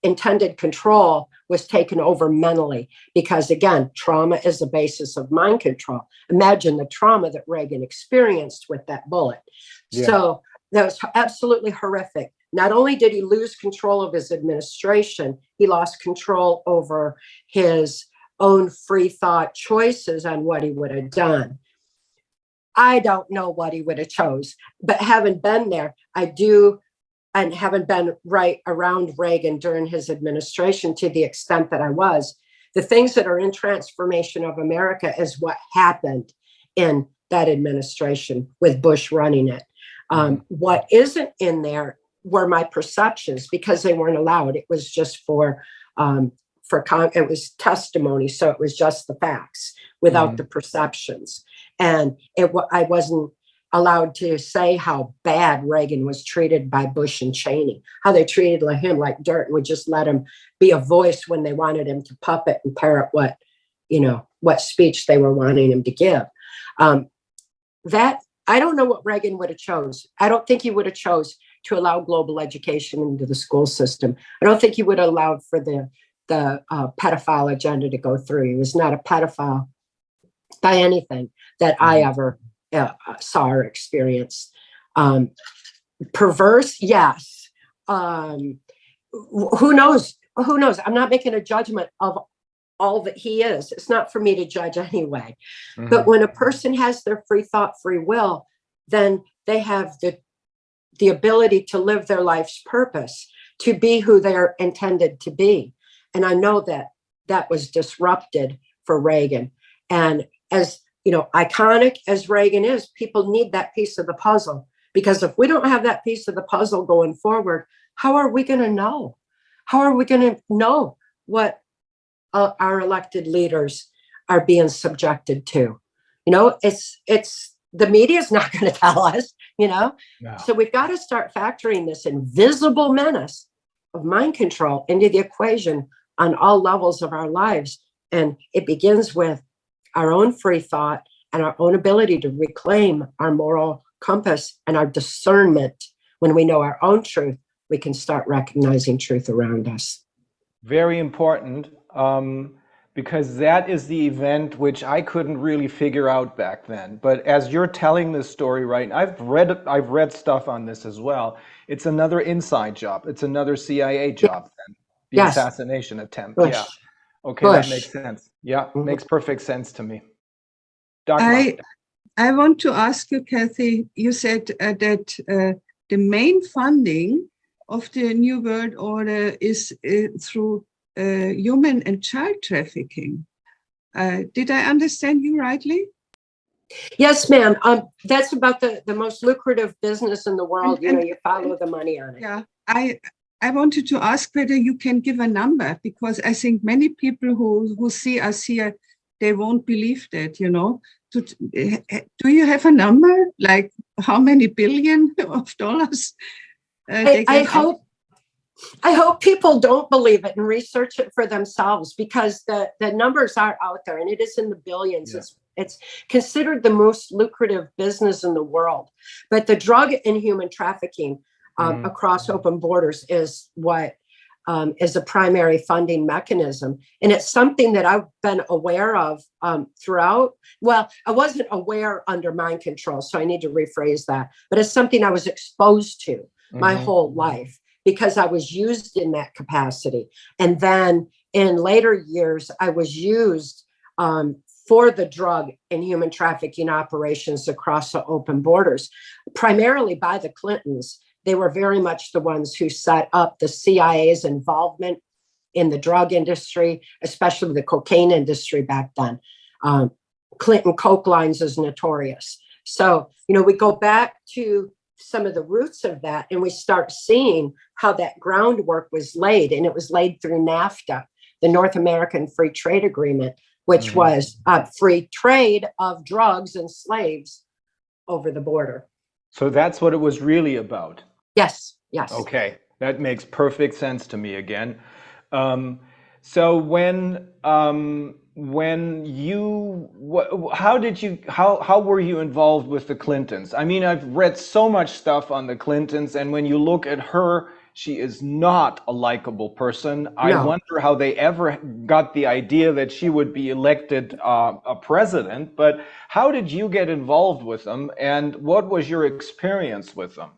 intended control was taken over mentally, because again, trauma is the basis of mind control. Imagine the trauma that Reagan experienced with that bullet. So that was absolutely horrific. not only did he lose control of his administration, he lost control over his own free thought choices on what he would have done. I don't know what he would have chose, but having been there, I do, and having been right around Reagan during his administration to the extent that I was, the things that are in transformation of America is what happened in that administration with Bush running it. What isn't in there were my perceptions, because they weren't allowed. It was just it was testimony, so it was just the facts without the perceptions. And I wasn't allowed to say how bad Reagan was treated by Bush and Cheney, how they treated him like dirt and would just let him be a voice when they wanted him to puppet and parrot what speech they were wanting him to give. That I don't know what Reagan would have chose. I don't think he would have chose to allow global education into the school system. I don't think he would have allowed for the pedophile agenda to go through. He was not a pedophile by anything that I ever saw or experienced. Perverse, yes. Who knows? Who knows? I'm not making a judgment of all that he is. It's not for me to judge anyway. But when a person has their free thought, free will, then they have the ability to live their life's purpose, to be who they're intended to be. And I know that was disrupted for Reagan. And as iconic as Reagan is, people need that piece of the puzzle, because if we don't have that piece of the puzzle going forward, how are we going to know? How are we going to know what our elected leaders are being subjected to? It's the media is not going to tell us, No. So we've got to start factoring this invisible menace of mind control into the equation on all levels of our lives. And it begins with our own free thought and our own ability to reclaim our moral compass and our discernment. When we know our own truth, we can start recognizing truth around us. Very important, because that is the event which I couldn't really figure out back then. But as you're telling this story, right, I've read stuff on this as well. It's another inside job. It's another CIA job. Then. The assassination attempt. Bush. Yeah. Okay, that makes sense. Yeah, makes perfect sense to me. I want to ask you, Kathy, you said that the main funding of the New World Order is through human and child trafficking. Did I understand you rightly? Yes, ma'am. That's about the most lucrative business in the world. You follow the money on it. Yeah, I wanted to ask whether you can give a number, because I think many people who see us here, they won't believe that, Do you have a number, like how many billion of dollars? I hope people don't believe it and research it for themselves, because the numbers are out there and it is in the billions. Yeah. It's considered the most lucrative business in the world. But the drug and human trafficking across open borders is what is a primary funding mechanism. And it's something that I've been aware of throughout. Well, I wasn't aware under mind control, so I need to rephrase that. But it's something I was exposed to my whole life, because I was used in that capacity. And then in later years, I was used for the drug and human trafficking operations across the open borders, primarily by the Clintons. They were very much the ones who set up the CIA's involvement in the drug industry, especially the cocaine industry back then. Clinton Coke lines is notorious. So, we go back to some of the roots of that, and we start seeing how that groundwork was laid. And it was laid through NAFTA, the North American Free Trade Agreement, which was free trade of drugs and slaves over the border. So that's what it was really about. Yes. Okay, that makes perfect sense to me again. So how were you involved with the Clintons? I mean, I've read so much stuff on the Clintons, and when you look at her, she is not a likable person. No. I wonder how they ever got the idea that she would be elected a president. But how did you get involved with them, and what was your experience with them?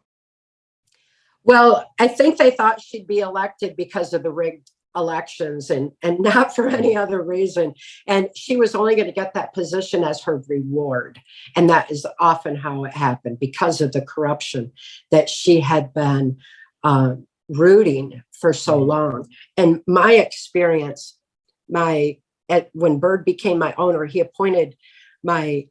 Well, I think they thought she'd be elected because of the rigged elections and not for any other reason. And she was only going to get that position as her reward. And that is often how it happened because of the corruption that she had been rooting for so long. And my experience, when Bird became my owner, he appointed my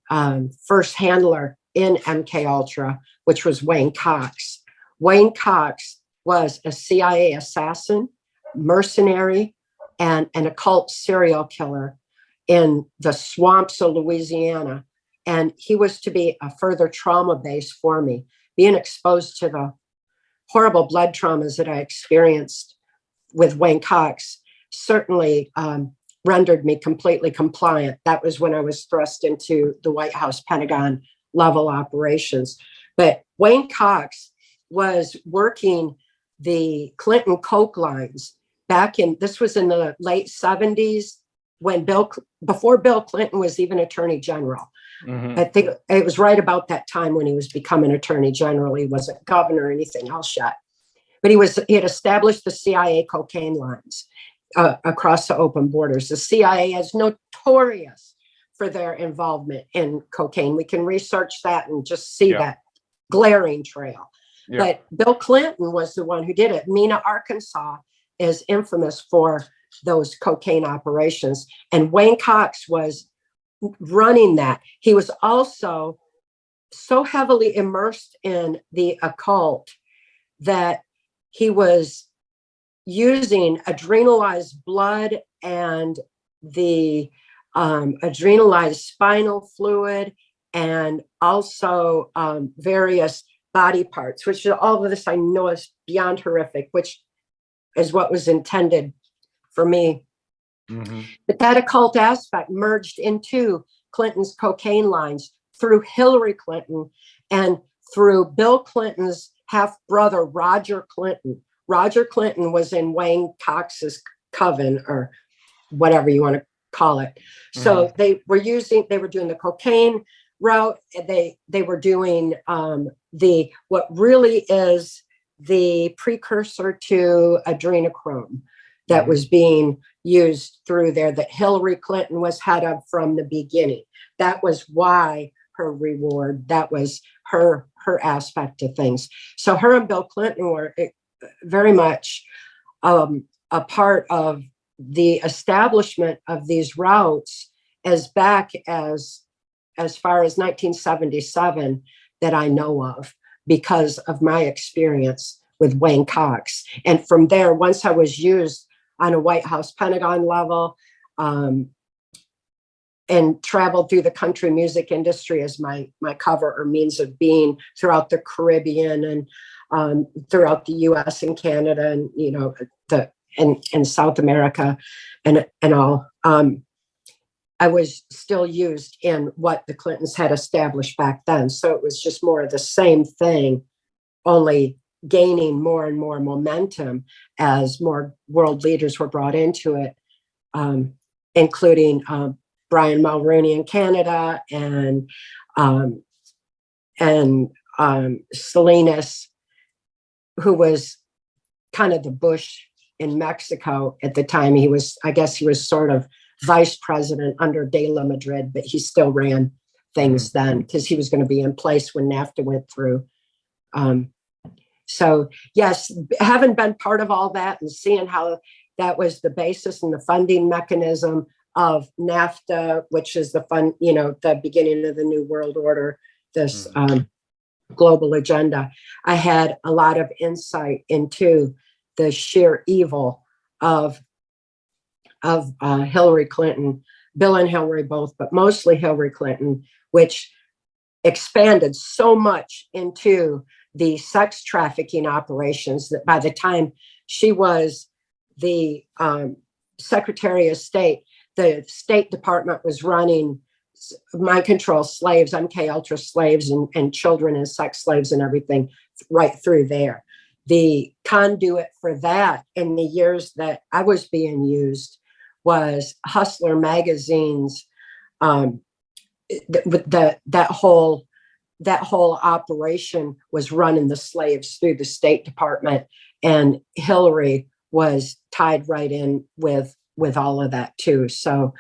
first handler in MK Ultra, which was Wayne Cox. Wayne Cox was a CIA assassin, mercenary, and an occult serial killer in the swamps of Louisiana. And he was to be a further trauma base for me. Being exposed to the horrible blood traumas that I experienced with Wayne Cox certainly rendered me completely compliant. That was when I was thrust into the White House Pentagon level operations. But Wayne Cox was working the Clinton coke lines this was in the late 70s before Bill Clinton was even Attorney General. I think it was right about that time when he was becoming Attorney General. He wasn't governor or anything else yet, but he had established the CIA cocaine lines across the open borders. The CIA is notorious for their involvement in cocaine. We can research that and just see that glaring trail. But Bill Clinton was the one who did it. Mena, Arkansas is infamous for those cocaine operations. And Wayne Cox was running that. He was also so heavily immersed in the occult that he was using adrenalized blood and the adrenalized spinal fluid and also various body parts, which all of this I know is beyond horrific, which is what was intended for me. But that occult aspect merged into Clinton's cocaine lines through Hillary Clinton and through Bill Clinton's half-brother, Roger Clinton. Roger Clinton was in Wayne Cox's coven, or whatever you want to call it. So they were doing the cocaine route. They were doing what really is the precursor to adrenochrome that was being used through there, that Hillary Clinton was head of from the beginning. That was why her reward, that was her aspect of things. So her and Bill Clinton were very much a part of the establishment of these routes as far as 1977 that I know of, because of my experience with Wayne Cox. And from there, once I was used on a White House Pentagon level, and traveled through the country music industry as my cover or means of being throughout the Caribbean and throughout the US and Canada and, you know, and South America and all. I was still used in what the Clintons had established back then. So it was just more of the same thing, only gaining more and more momentum as more world leaders were brought into it, including Brian Mulroney in Canada and Salinas, who was kind of the Bush in Mexico at the time. I guess he was sort of vice president under De La Madrid, but he still ran things then because he was going to be in place when NAFTA went through. So yes, having been part of all that and seeing how that was the basis and the funding mechanism of NAFTA, which is the beginning of the New World Order, this global agenda, I had a lot of insight into the sheer evil of Hillary Clinton, Bill and Hillary both, but mostly Hillary Clinton, which expanded so much into the sex trafficking operations that by the time she was the Secretary of State, the State Department was running mind control slaves, MK Ultra slaves, and children and sex slaves and everything right through there. The conduit for that in the years that I was being used was Hustler magazine's with that whole that whole operation was running the slaves through the State Department, and Hillary was tied right in with all of that too. So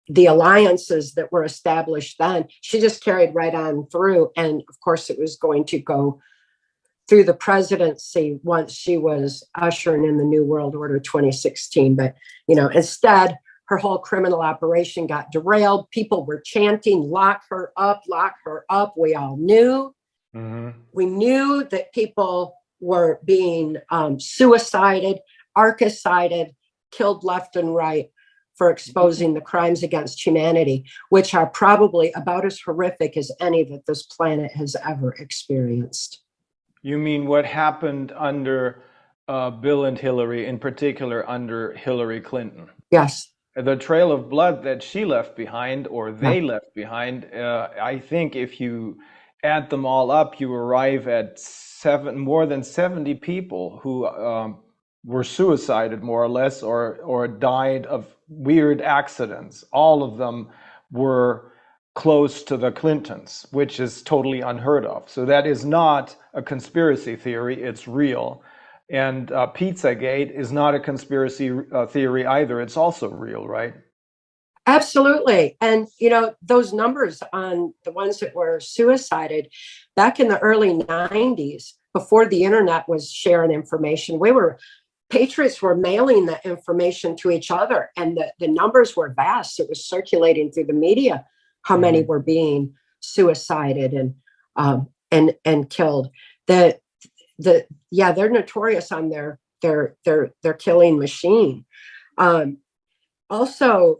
the alliances that were established then, she just carried right on through. And of course, it was going to go through the presidency once she was ushering in the New World Order 2016. But, instead, her whole criminal operation got derailed. People were chanting, lock her up, lock her up. We all knew. Mm-hmm. We knew that people were being suicided, archicided, killed left and right for exposing the crimes against humanity, which are probably about as horrific as any that this planet has ever experienced. You mean what happened under Bill and Hillary, in particular under Hillary Clinton? Yes. The trail of blood that she left behind, or they left behind, I think if you add them all up, you arrive at more than 70 people who were suicided, more or less, or died of weird accidents. All of them were close to the Clintons, which is totally unheard of. So that is not a conspiracy theory, it's real. And Pizzagate is not a conspiracy theory either. It's also real, right? Absolutely. And, those numbers on the ones that were suicided back in the early 90s, before the internet was sharing information, patriots were mailing that information to each other, and the numbers were vast. It was circulating through the media how many were being suicided and killed. They're notorious on their killing machine. Also,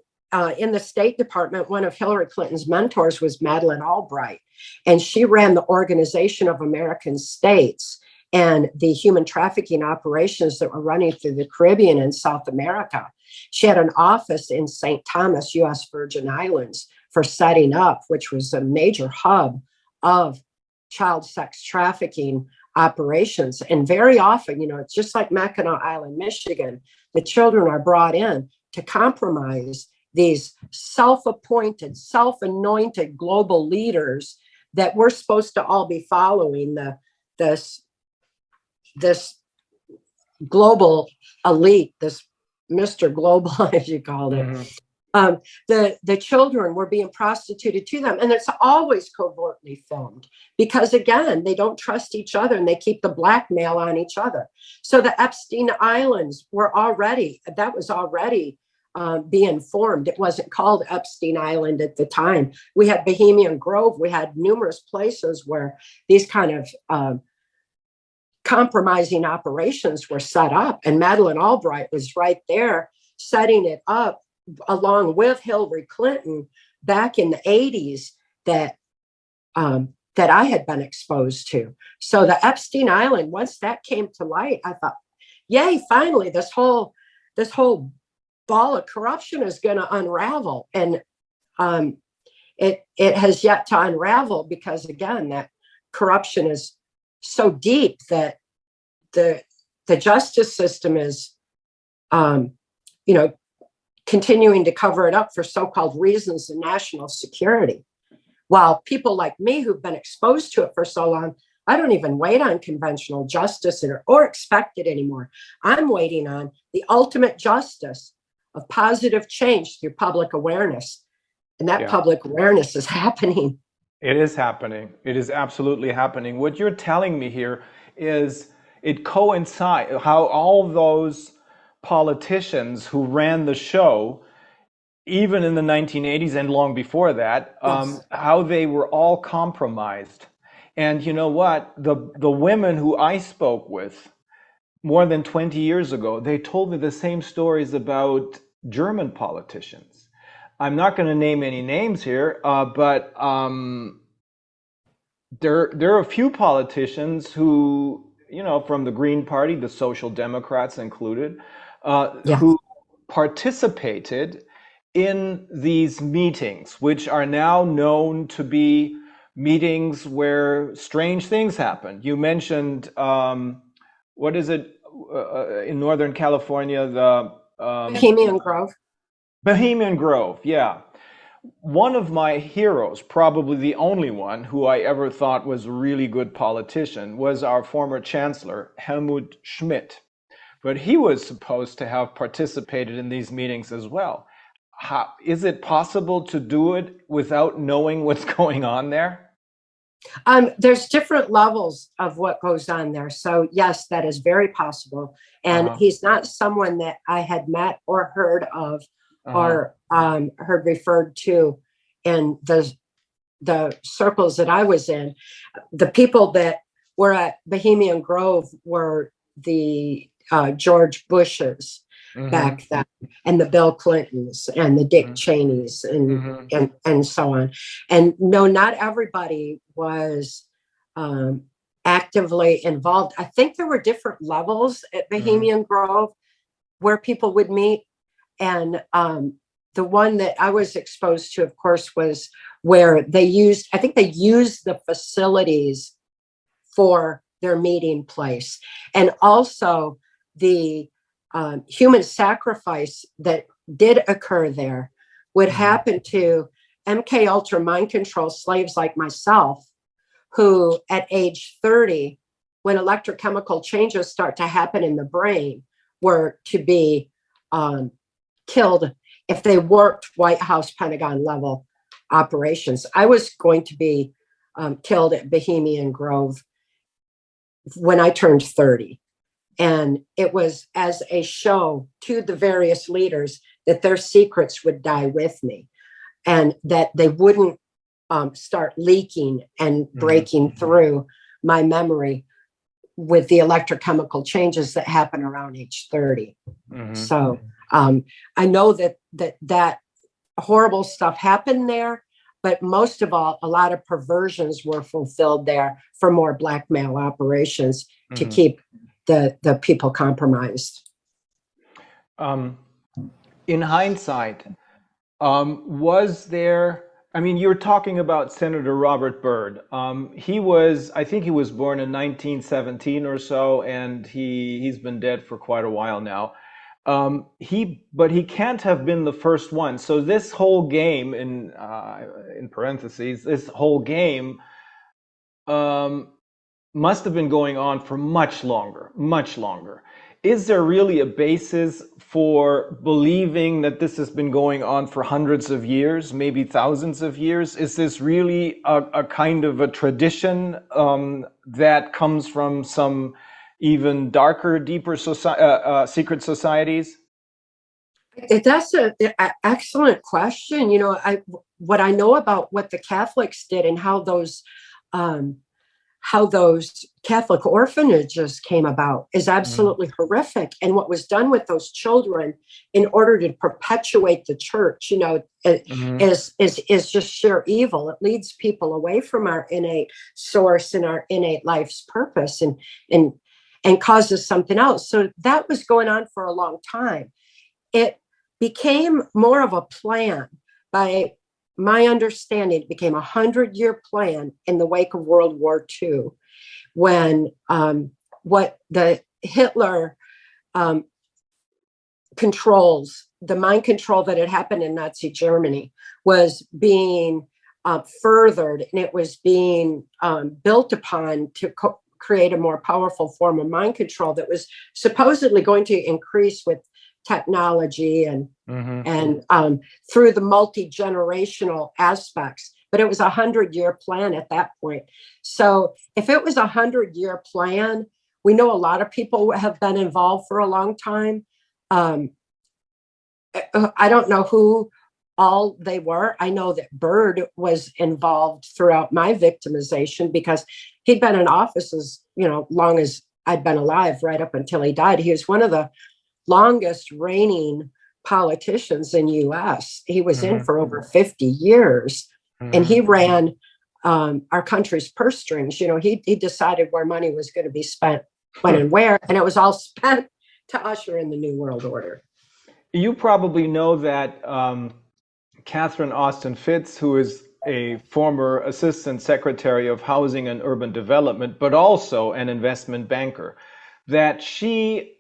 in the State Department, one of Hillary Clinton's mentors was Madeleine Albright, and she ran the Organization of American States and the human trafficking operations that were running through the Caribbean and South America. She had an office in St. Thomas, U.S. Virgin Islands, for setting up, which was a major hub of child sex trafficking operations. And very often, it's just like Mackinac Island, Michigan, the children are brought in to compromise these self-appointed, self-anointed global leaders that we're supposed to all be following, this global elite, this Mr. Global, as you called it. The children were being prostituted to them, and it's always covertly filmed because, again, they don't trust each other and they keep the blackmail on each other. So the Epstein Islands was already being formed. It wasn't called Epstein Island at the time. We had Bohemian Grove. We had numerous places where these kind of compromising operations were set up, and Madeleine Albright was right there setting it up along with Hillary Clinton back in the 80s that I had been exposed to. So the Epstein Island, once that came to light, I thought, yay, finally, this whole ball of corruption is going to unravel. And it has yet to unravel because, again, that corruption is so deep that the justice system is, continuing to cover it up for so-called reasons of national security. While people like me who've been exposed to it for so long, I don't even wait on conventional justice or expect it anymore. I'm waiting on the ultimate justice of positive change through public awareness. And that public awareness is happening. It is happening. It is absolutely happening. What you're telling me here is it coincides how all those politicians who ran the show, even in the 1980s and long before that, how they were all compromised. And you know what? The women who I spoke with more than 20 years ago, they told me the same stories about German politicians. I'm not going to name any names here, but there are a few politicians who, from the Green Party, the Social Democrats included, who participated in these meetings, which are now known to be meetings where strange things happen. You mentioned, what is it in Northern California? The Bohemian Grove. Bohemian Grove, yeah. one of my heroes, probably the only one who I ever thought was a really good politician, was our former chancellor, Helmut Schmidt. But he was supposed to have participated in these meetings as well. How, is it possible to do it without knowing what's going on there? There's different levels of what goes on there. So yes, that is very possible. And he's not someone that I had met or heard of or heard referred to in the circles that I was in. The people that were at Bohemian Grove were the George Bushes back then, and the Bill Clintons and the Dick Cheneys and so on. And no, not everybody was actively involved. I think there were different levels at Bohemian Grove where people would meet. And the one that I was exposed to, of course, was where they used, I think they used the facilities for their meeting place. And also the human sacrifice that did occur there would happen to MK Ultra mind control slaves like myself, who at age 30, when electrochemical changes start to happen in the brain, were to be killed if they worked White House, Pentagon level operations. I was going to be killed at Bohemian Grove when I turned 30. And it was as a show to the various leaders that their secrets would die with me and that they wouldn't start leaking and breaking through my memory with the electrochemical changes that happen around age 30. So I know that horrible stuff happened there, but most of all, a lot of perversions were fulfilled there for more blackmail operations to keep the people compromised. In hindsight, was there, I mean, you're talking about Senator Robert Byrd. I think he was born in 1917 or so, and he's been dead for quite a while now. But he can't have been the first one. So this whole game, in parentheses, this whole game must have been going on for much longer, much longer. Is there really a basis for believing that this has been going on for hundreds of years, maybe thousands of years? Is this really a kind of a tradition that comes from some even darker, deeper secret societies? That's an excellent question. You know, what I know about what the Catholics did and how those Catholic orphanages came about is absolutely horrific. And what was done with those children in order to perpetuate the church, you know, is just sheer evil. It leads people away from our innate source and our innate life's purpose and causes something else. So that was going on for a long time. It became more of a plan. By my understanding, it became a 100-year plan in the wake of World War II, when what the Hitler controls, the mind control that had happened in Nazi Germany, was being furthered, and it was being built upon to create a more powerful form of mind control that was supposedly going to increase with technology and through the multi-generational aspects. But it was a 100-year plan at that point. So if it was a 100-year plan, we know a lot of people have been involved for a long time. I don't know who all they were. I know that Byrd was involved throughout my victimization because he'd been in office as, you know, long as I'd been alive, right up until he died. He was one of the longest reigning politicians in US. He was in for over 50 years. And he ran our country's purse strings. You know, he decided where money was going to be spent, when and where, and it was all spent to usher in the New World Order. You probably know that Catherine Austin Fitts, who is a former Assistant Secretary of Housing and Urban Development, but also an investment banker, that she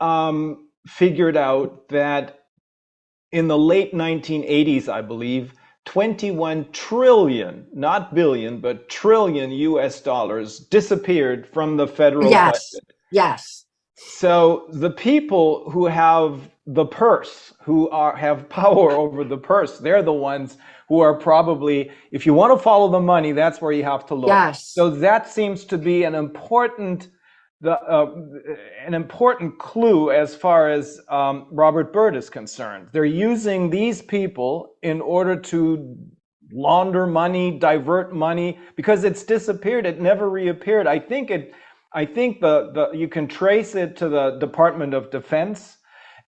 figured out that in the late 1980s, I believe, 21 trillion, not billion, but trillion US dollars disappeared from the federal Yes. budget. Yes. So the people who have the purse, have power over the purse, they're the ones who are probably, if you want to follow the money, that's where you have to look. Yes. So that seems to be an important clue as far as Robert Byrd is concerned. They're using these people in order to launder money, divert money, because it's disappeared. It never reappeared. I think you can trace it to the Department of Defense,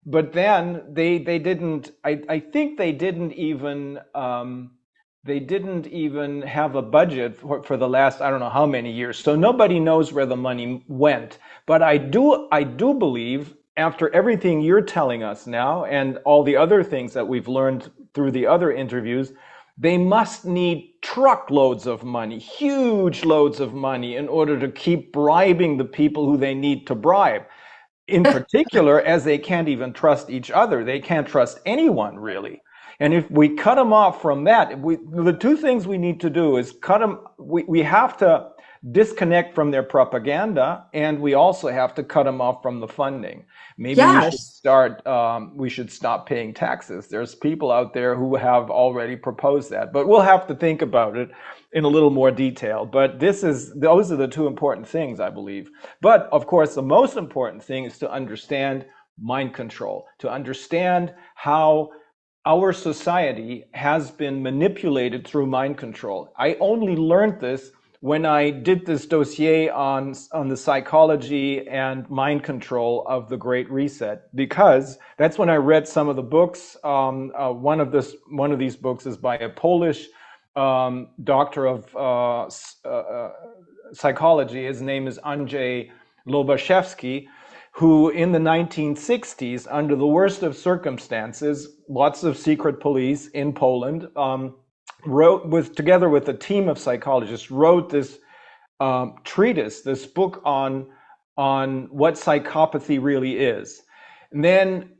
but then they didn't. I think they didn't even have a budget for the last, I don't know how many years. So nobody knows where the money went. But I do believe, after everything you're telling us now and all the other things that we've learned through the other interviews, they must need truckloads of money, huge loads of money, in order to keep bribing the people who they need to bribe. In particular, as they can't even trust each other. They can't trust anyone, really. And if we cut them off from that, the two things we need to do is cut them. We have to disconnect from their propaganda, and we also have to cut them off from the funding. Maybe we should stop paying taxes. There's people out there who have already proposed that, but we'll have to think about it in a little more detail. But those are the two important things, I believe. But of course, the most important thing is to understand mind control, to understand how our society has been manipulated through mind control. I only learned this when I did this dossier on the psychology and mind control of the Great Reset, because that's when I read some of the books. One of these books is by a Polish doctor of psychology. His name is Andrzej Lobachevsky, who in the 1960s, under the worst of circumstances, lots of secret police in Poland, together with a team of psychologists, wrote this treatise, this book on what psychopathy really is. And then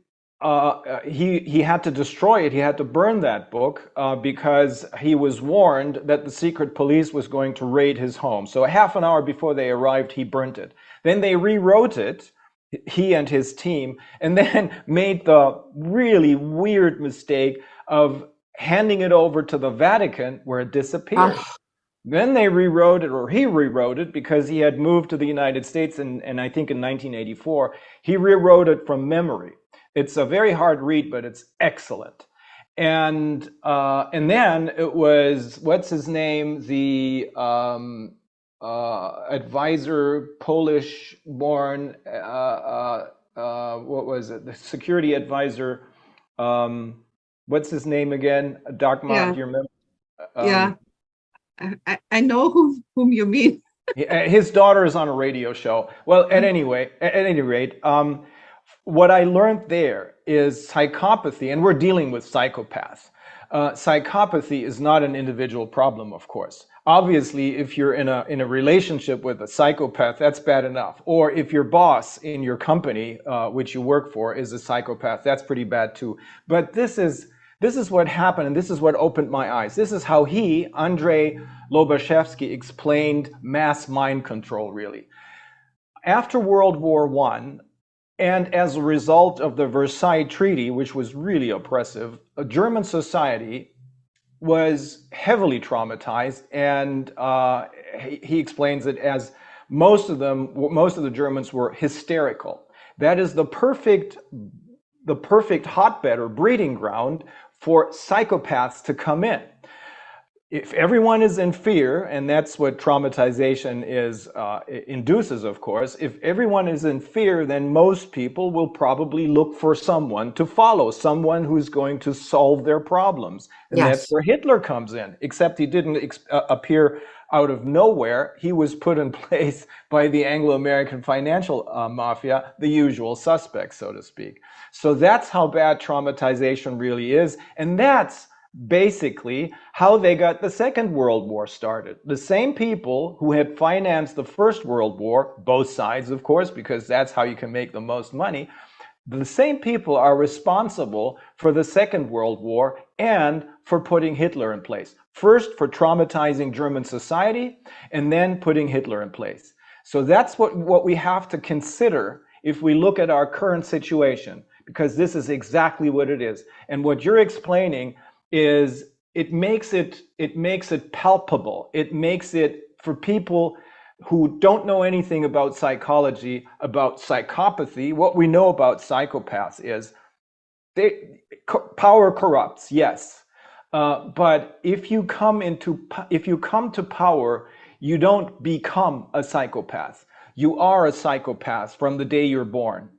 he had to destroy it. He had to burn that book because he was warned that the secret police was going to raid his home. So a half an hour before they arrived, he burnt it. Then they rewrote it, he and his team, and then made the really weird mistake of handing it over to the Vatican, where it disappeared. Then they rewrote it, or he rewrote it, because he had moved to the United States, and I think in 1984, he rewrote it from memory. It's a very hard read, but it's excellent. And then it was, what's his name, the advisor, Polish-born, what was it, the security advisor, what's his name again? Dagmar, Yeah. do you remember? Yeah, I know whom you mean. His daughter is on a radio show. Well, at any rate, what I learned there is psychopathy, and we're dealing with psychopaths. Psychopathy is not an individual problem, of course. Obviously, if you're in a relationship with a psychopath, that's bad enough. Or if your boss in your company, which you work for, is a psychopath, that's pretty bad too. But this is what happened, and this is what opened my eyes. This is how Andrzej Lobachevsky, explained mass mind control, really. After World War I, and as a result of the Versailles Treaty, which was really oppressive, a German society was heavily traumatized, and he explains it as most of the Germans were hysterical. That is the perfect hotbed or breeding ground for psychopaths to come in. If everyone is in fear, and that's what traumatization induces, of course, if everyone is in fear, then most people will probably look for someone to follow, someone who's going to solve their problems. And Yes. That's where Hitler comes in, except he didn't appear out of nowhere. He was put in place by the Anglo-American financial mafia, the usual suspects, so to speak. So that's how bad traumatization really is. And that's basically how they got the Second World War started. The same people who had financed the First World War, both sides, of course, because that's how you can make the most money, The same people are responsible for the Second World War and for putting Hitler in place. First, for traumatizing German society, and then putting Hitler in place. So that's what we have to consider if we look at our current situation, because this is exactly what it is. And what you're explaining is it makes it palpable. It makes it, for people who don't know anything about psychology, about psychopathy, what we know about psychopaths is power corrupts, yes. But if you come to power, you don't become a psychopath. You are a psychopath from the day you're born,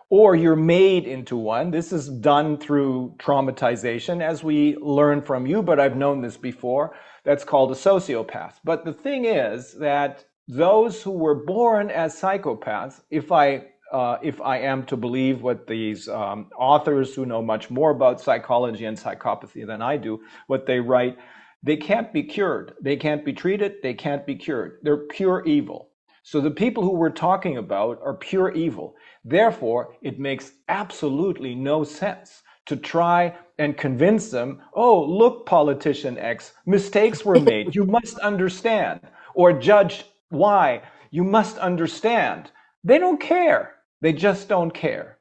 or you're made into one. This is done through traumatization, as we learned from you, but I've known this before. That's called a sociopath. But the thing is that those who were born as psychopaths, if I am to believe what these authors who know much more about psychology and psychopathy than I do, what they write, they can't be cured. They can't be treated. They can't be cured. They're pure evil. So the people who we're talking about are pure evil. Therefore, it makes absolutely no sense to try and convince them, oh, look, politician X, mistakes were made. You must understand. Or Judge Y, you must understand. They don't care. They just don't care.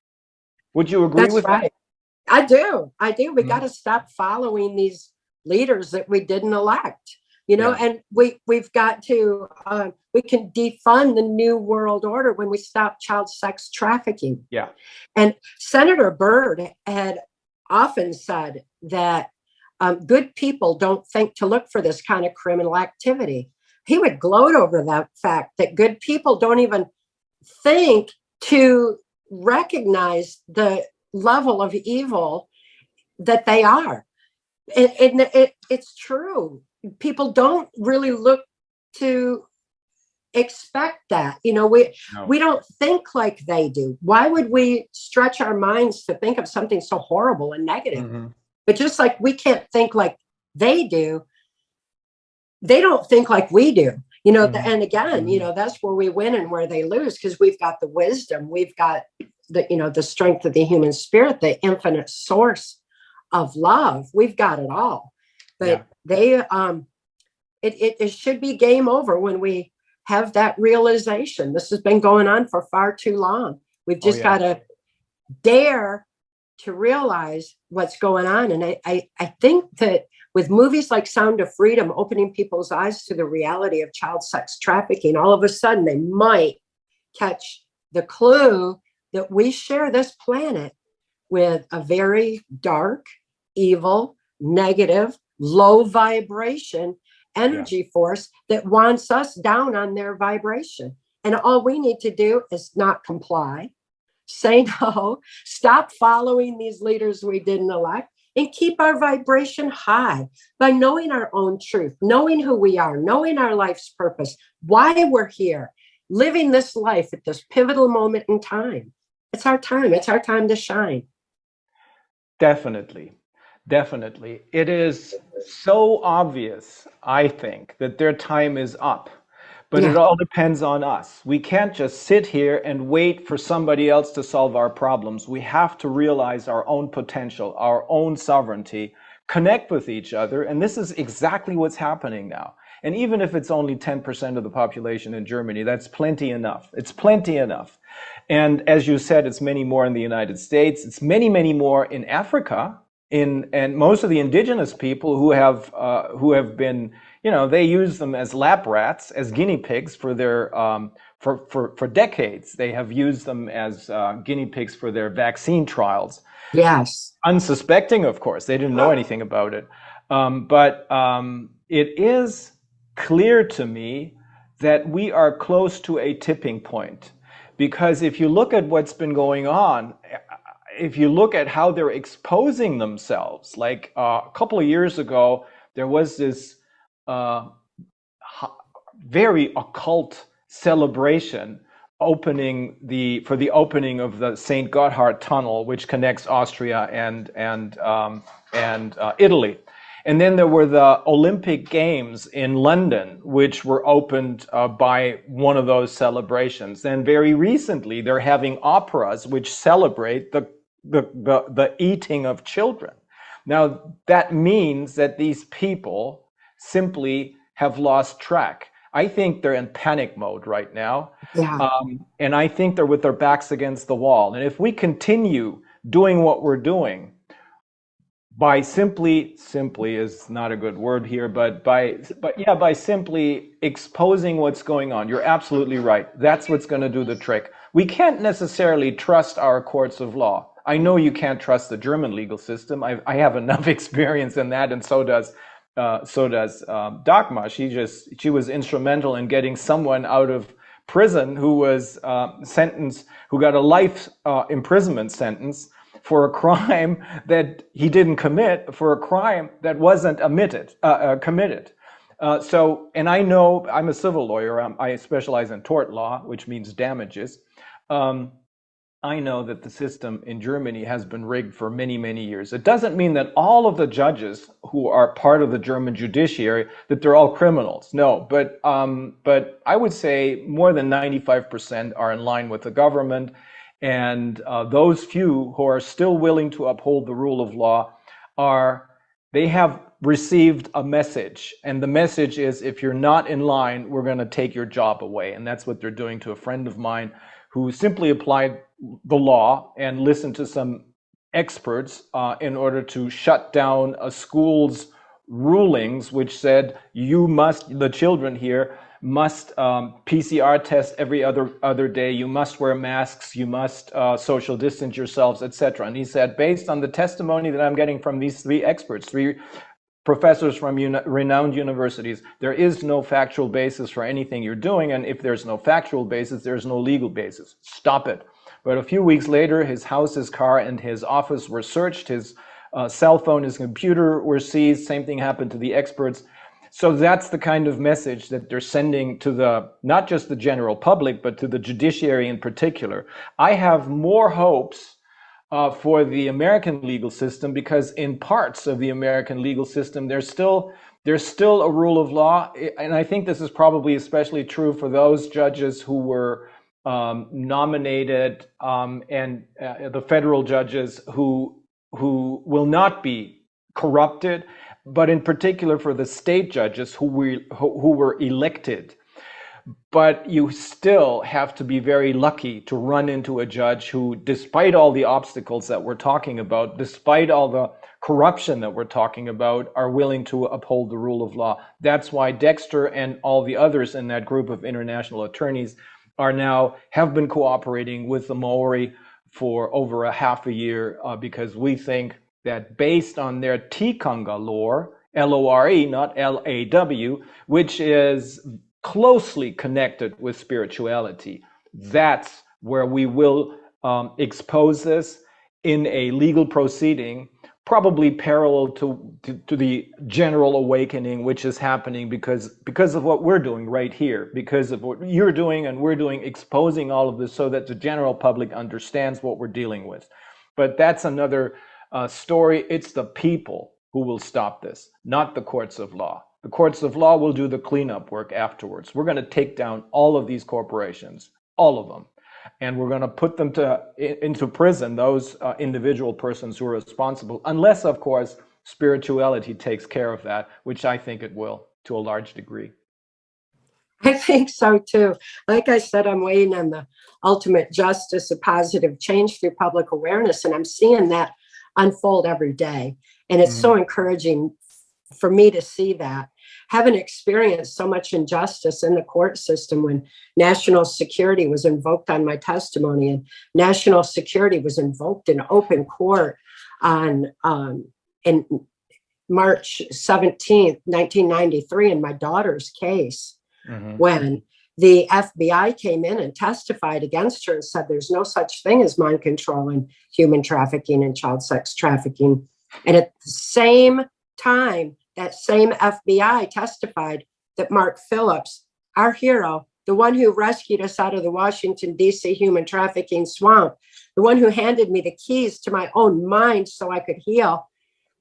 Would you agree with that? I do. We got to stop following these leaders that we didn't elect. And we've got to, we can defund the New World Order when we stop child sex trafficking. Yeah. And Senator Byrd had often said that good people don't think to look for this kind of criminal activity. He would gloat over that fact that good people don't even think to recognize the level of evil that they are. It's true. People don't really look to expect that. We don't think like they do. Why would we stretch our minds to think of something so horrible and negative? Mm-hmm. But just like we can't think like they do, they don't think like we do. Mm-hmm. And again, that's where we win and where they lose, because we've got the wisdom, we've got the strength of the human spirit, the infinite source of love. We've got it all. But it should be game over when we have that realization. This has been going on for far too long. We've just got to dare to realize what's going on. And I think that with movies like Sound of Freedom opening people's eyes to the reality of child sex trafficking, all of a sudden they might catch the clue that we share this planet with a very dark, evil, negative, low vibration energy force that wants us down on their vibration. And all we need to do is not comply, say no, stop following these leaders we didn't elect, and keep our vibration high by knowing our own truth, knowing who we are, knowing our life's purpose, why we're here, living this life at this pivotal moment in time. It's our time. It's our time to shine. Definitely. Definitely. It is so obvious, I think, that their time is up. But it all depends on us. We can't just sit here and wait for somebody else to solve our problems. We have to realize our own potential, our own sovereignty, connect with each other. And this is exactly what's happening now. And even if it's only 10% of the population in Germany, that's plenty enough. It's plenty enough. And as you said, it's many more in the United States. It's many, many more in Africa. And most of the indigenous people who have been, they use them as lab rats, as guinea pigs for their for decades. They have used them as guinea pigs for their vaccine trials. Yes, unsuspecting, of course, they didn't know anything about it. But it is clear to me that we are close to a tipping point, because if you look at what's been going on. If you look at how they're exposing themselves, like a couple of years ago, there was this very occult celebration for the opening of the St. Gotthard Tunnel, which connects Austria and Italy. And then there were the Olympic Games in London, which were opened by one of those celebrations. And very recently, they're having operas which celebrate the eating of children. Now, that means that these people simply have lost track. I think they're in panic mode right now. Yeah. And I think they're with their backs against the wall. And if we continue doing what we're doing, by simply is not a good word here, but by simply exposing what's going on, you're absolutely right. That's what's going to do the trick. We can't necessarily trust our courts of law. I know you can't trust the German legal system. I have enough experience in that, and so does Dagmar. She was instrumental in getting someone out of prison who was who got a life imprisonment sentence for a crime that he didn't commit, for a crime that wasn't committed. And I know, I'm a civil lawyer, I specialize in tort law, which means damages. I know that the system in Germany has been rigged for many, many years. It doesn't mean that all of the judges who are part of the German judiciary, that they're all criminals. No, but I would say more than 95% are in line with the government. And those few who are still willing to uphold the rule of law they have received a message. And the message is, if you're not in line, we're going to take your job away. And that's what they're doing to a friend of mine who simply applied the law and listened to some experts in order to shut down a school's rulings, which said the children here must PCR test every other day, you must wear masks, you must social distance yourselves, etc. And he said, based on the testimony that I'm getting from these three professors from renowned universities, there is no factual basis for anything you're doing, and if there's no factual basis, there's no legal basis. Stop it. But a few weeks later, his house, his car, and his office were searched, his cell phone, his computer were seized, same thing happened to the experts. So that's the kind of message that they're sending to not just the general public, but to the judiciary in particular. I have more hopes for the American legal system, because in parts of the American legal system, there's still a rule of law. And I think this is probably especially true for those judges who were nominated and the federal judges who will not be corrupted, but in particular for the state judges who were elected. But you still have to be very lucky to run into a judge who, despite all the obstacles that we're talking about, despite all the corruption that we're talking about, are willing to uphold the rule of law. That's why Dexter and all the others in that group of international attorneys have been cooperating with the Maori for over a half a year, because we think that based on their tikanga lore, L-O-R-E, not L-A-W, which is closely connected with spirituality, that's where we will expose this in a legal proceeding, probably parallel to the general awakening which is happening because of what we're doing right here, because of what you're doing and we're doing, exposing all of this so that the general public understands what we're dealing with. But that's another story. It's the people who will stop this, not the courts of law. The courts of law will do the cleanup work afterwards. We're going to take down all of these corporations, all of them. And we're going to put them into prison, those individual persons who are responsible, unless, of course, spirituality takes care of that, which I think it will to a large degree. I think so too. Like I said, I'm waiting on the ultimate justice, a positive change through public awareness, and I'm seeing that unfold every day. And it's so encouraging for me to see that. Having experienced so much injustice in the court system when national security was invoked on my testimony, and national security was invoked in open court on in March 17th, 1993, in my daughter's case, when the FBI came in and testified against her and said there's no such thing as mind control and human trafficking and child sex trafficking. And at the same time, that same FBI testified that Mark Phillips, our hero, the one who rescued us out of the Washington, D.C. human trafficking swamp, the one who handed me the keys to my own mind so I could heal,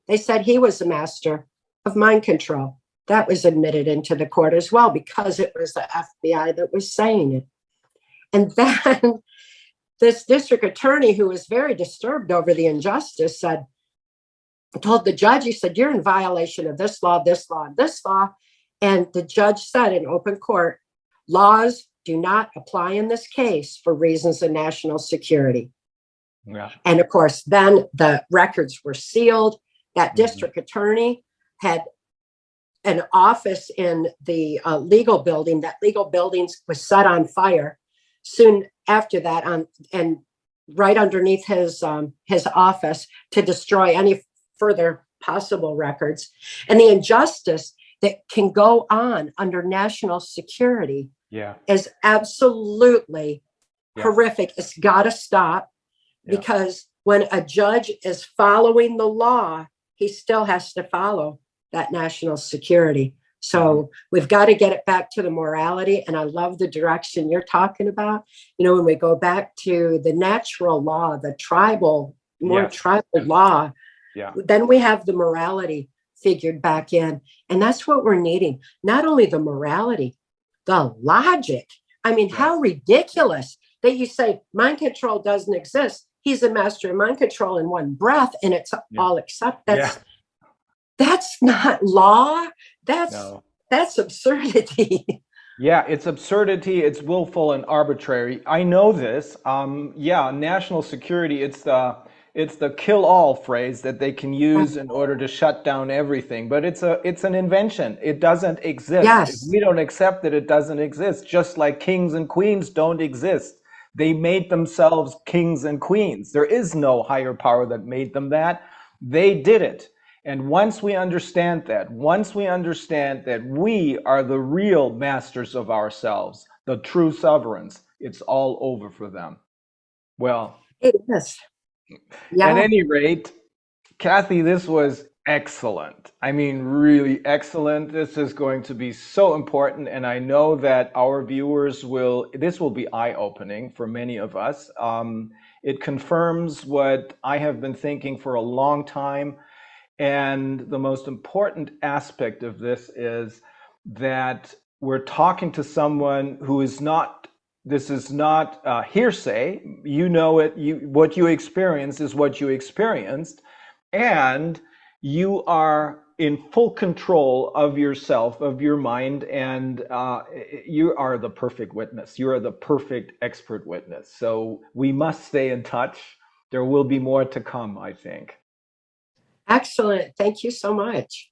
they said he was the master. of mind control. That was admitted into the court as well because it was the FBI that was saying it. And then this district attorney, who was very disturbed over the injustice, told the judge, he said, you're in violation of this law, this law, and this law. And the judge said in open court, laws do not apply in this case for reasons of national security. Yeah. And of course, then the records were sealed. That district attorney had an office in the legal building. That legal building was set on fire soon after that, and right underneath his office to destroy any further possible records. And the injustice that can go on under national security is absolutely horrific. It's got to stop, because when a judge is following the law, he still has to follow that national security. So we've got to get it back to the morality. And I love the direction you're talking about. You know, when we go back to the natural law, the tribal, more tribal law, then we have the morality figured back in. And that's what we're needing. Not only the morality, the logic. I mean, how ridiculous that you say mind control doesn't exist. He's a master of mind control in one breath, and it's all accepted. That's not law. That's absurdity. Yeah, it's absurdity. It's willful and arbitrary. I know this. National security, it's the kill-all phrase that they can use in order to shut down everything. But it's an invention. It doesn't exist. Yes. If we don't accept that it doesn't exist, just like kings and queens don't exist. They made themselves kings and queens. There is no higher power that made them that. They did it. And once we understand that we are the real masters of ourselves, the true sovereigns, it's all over for them. Well, it is. At any rate, Kathy, this was excellent. I mean, really excellent. This is going to be so important. And I know that our viewers this will be eye-opening for many of us. It confirms what I have been thinking for a long time. And the most important aspect of this is that we're talking to someone who is not, this is not hearsay. You know it, what you experience is what you experienced. And you are in full control of yourself, of your mind, and you are the perfect witness. You are the perfect expert witness. So we must stay in touch. There will be more to come, I think. Excellent. Thank you so much.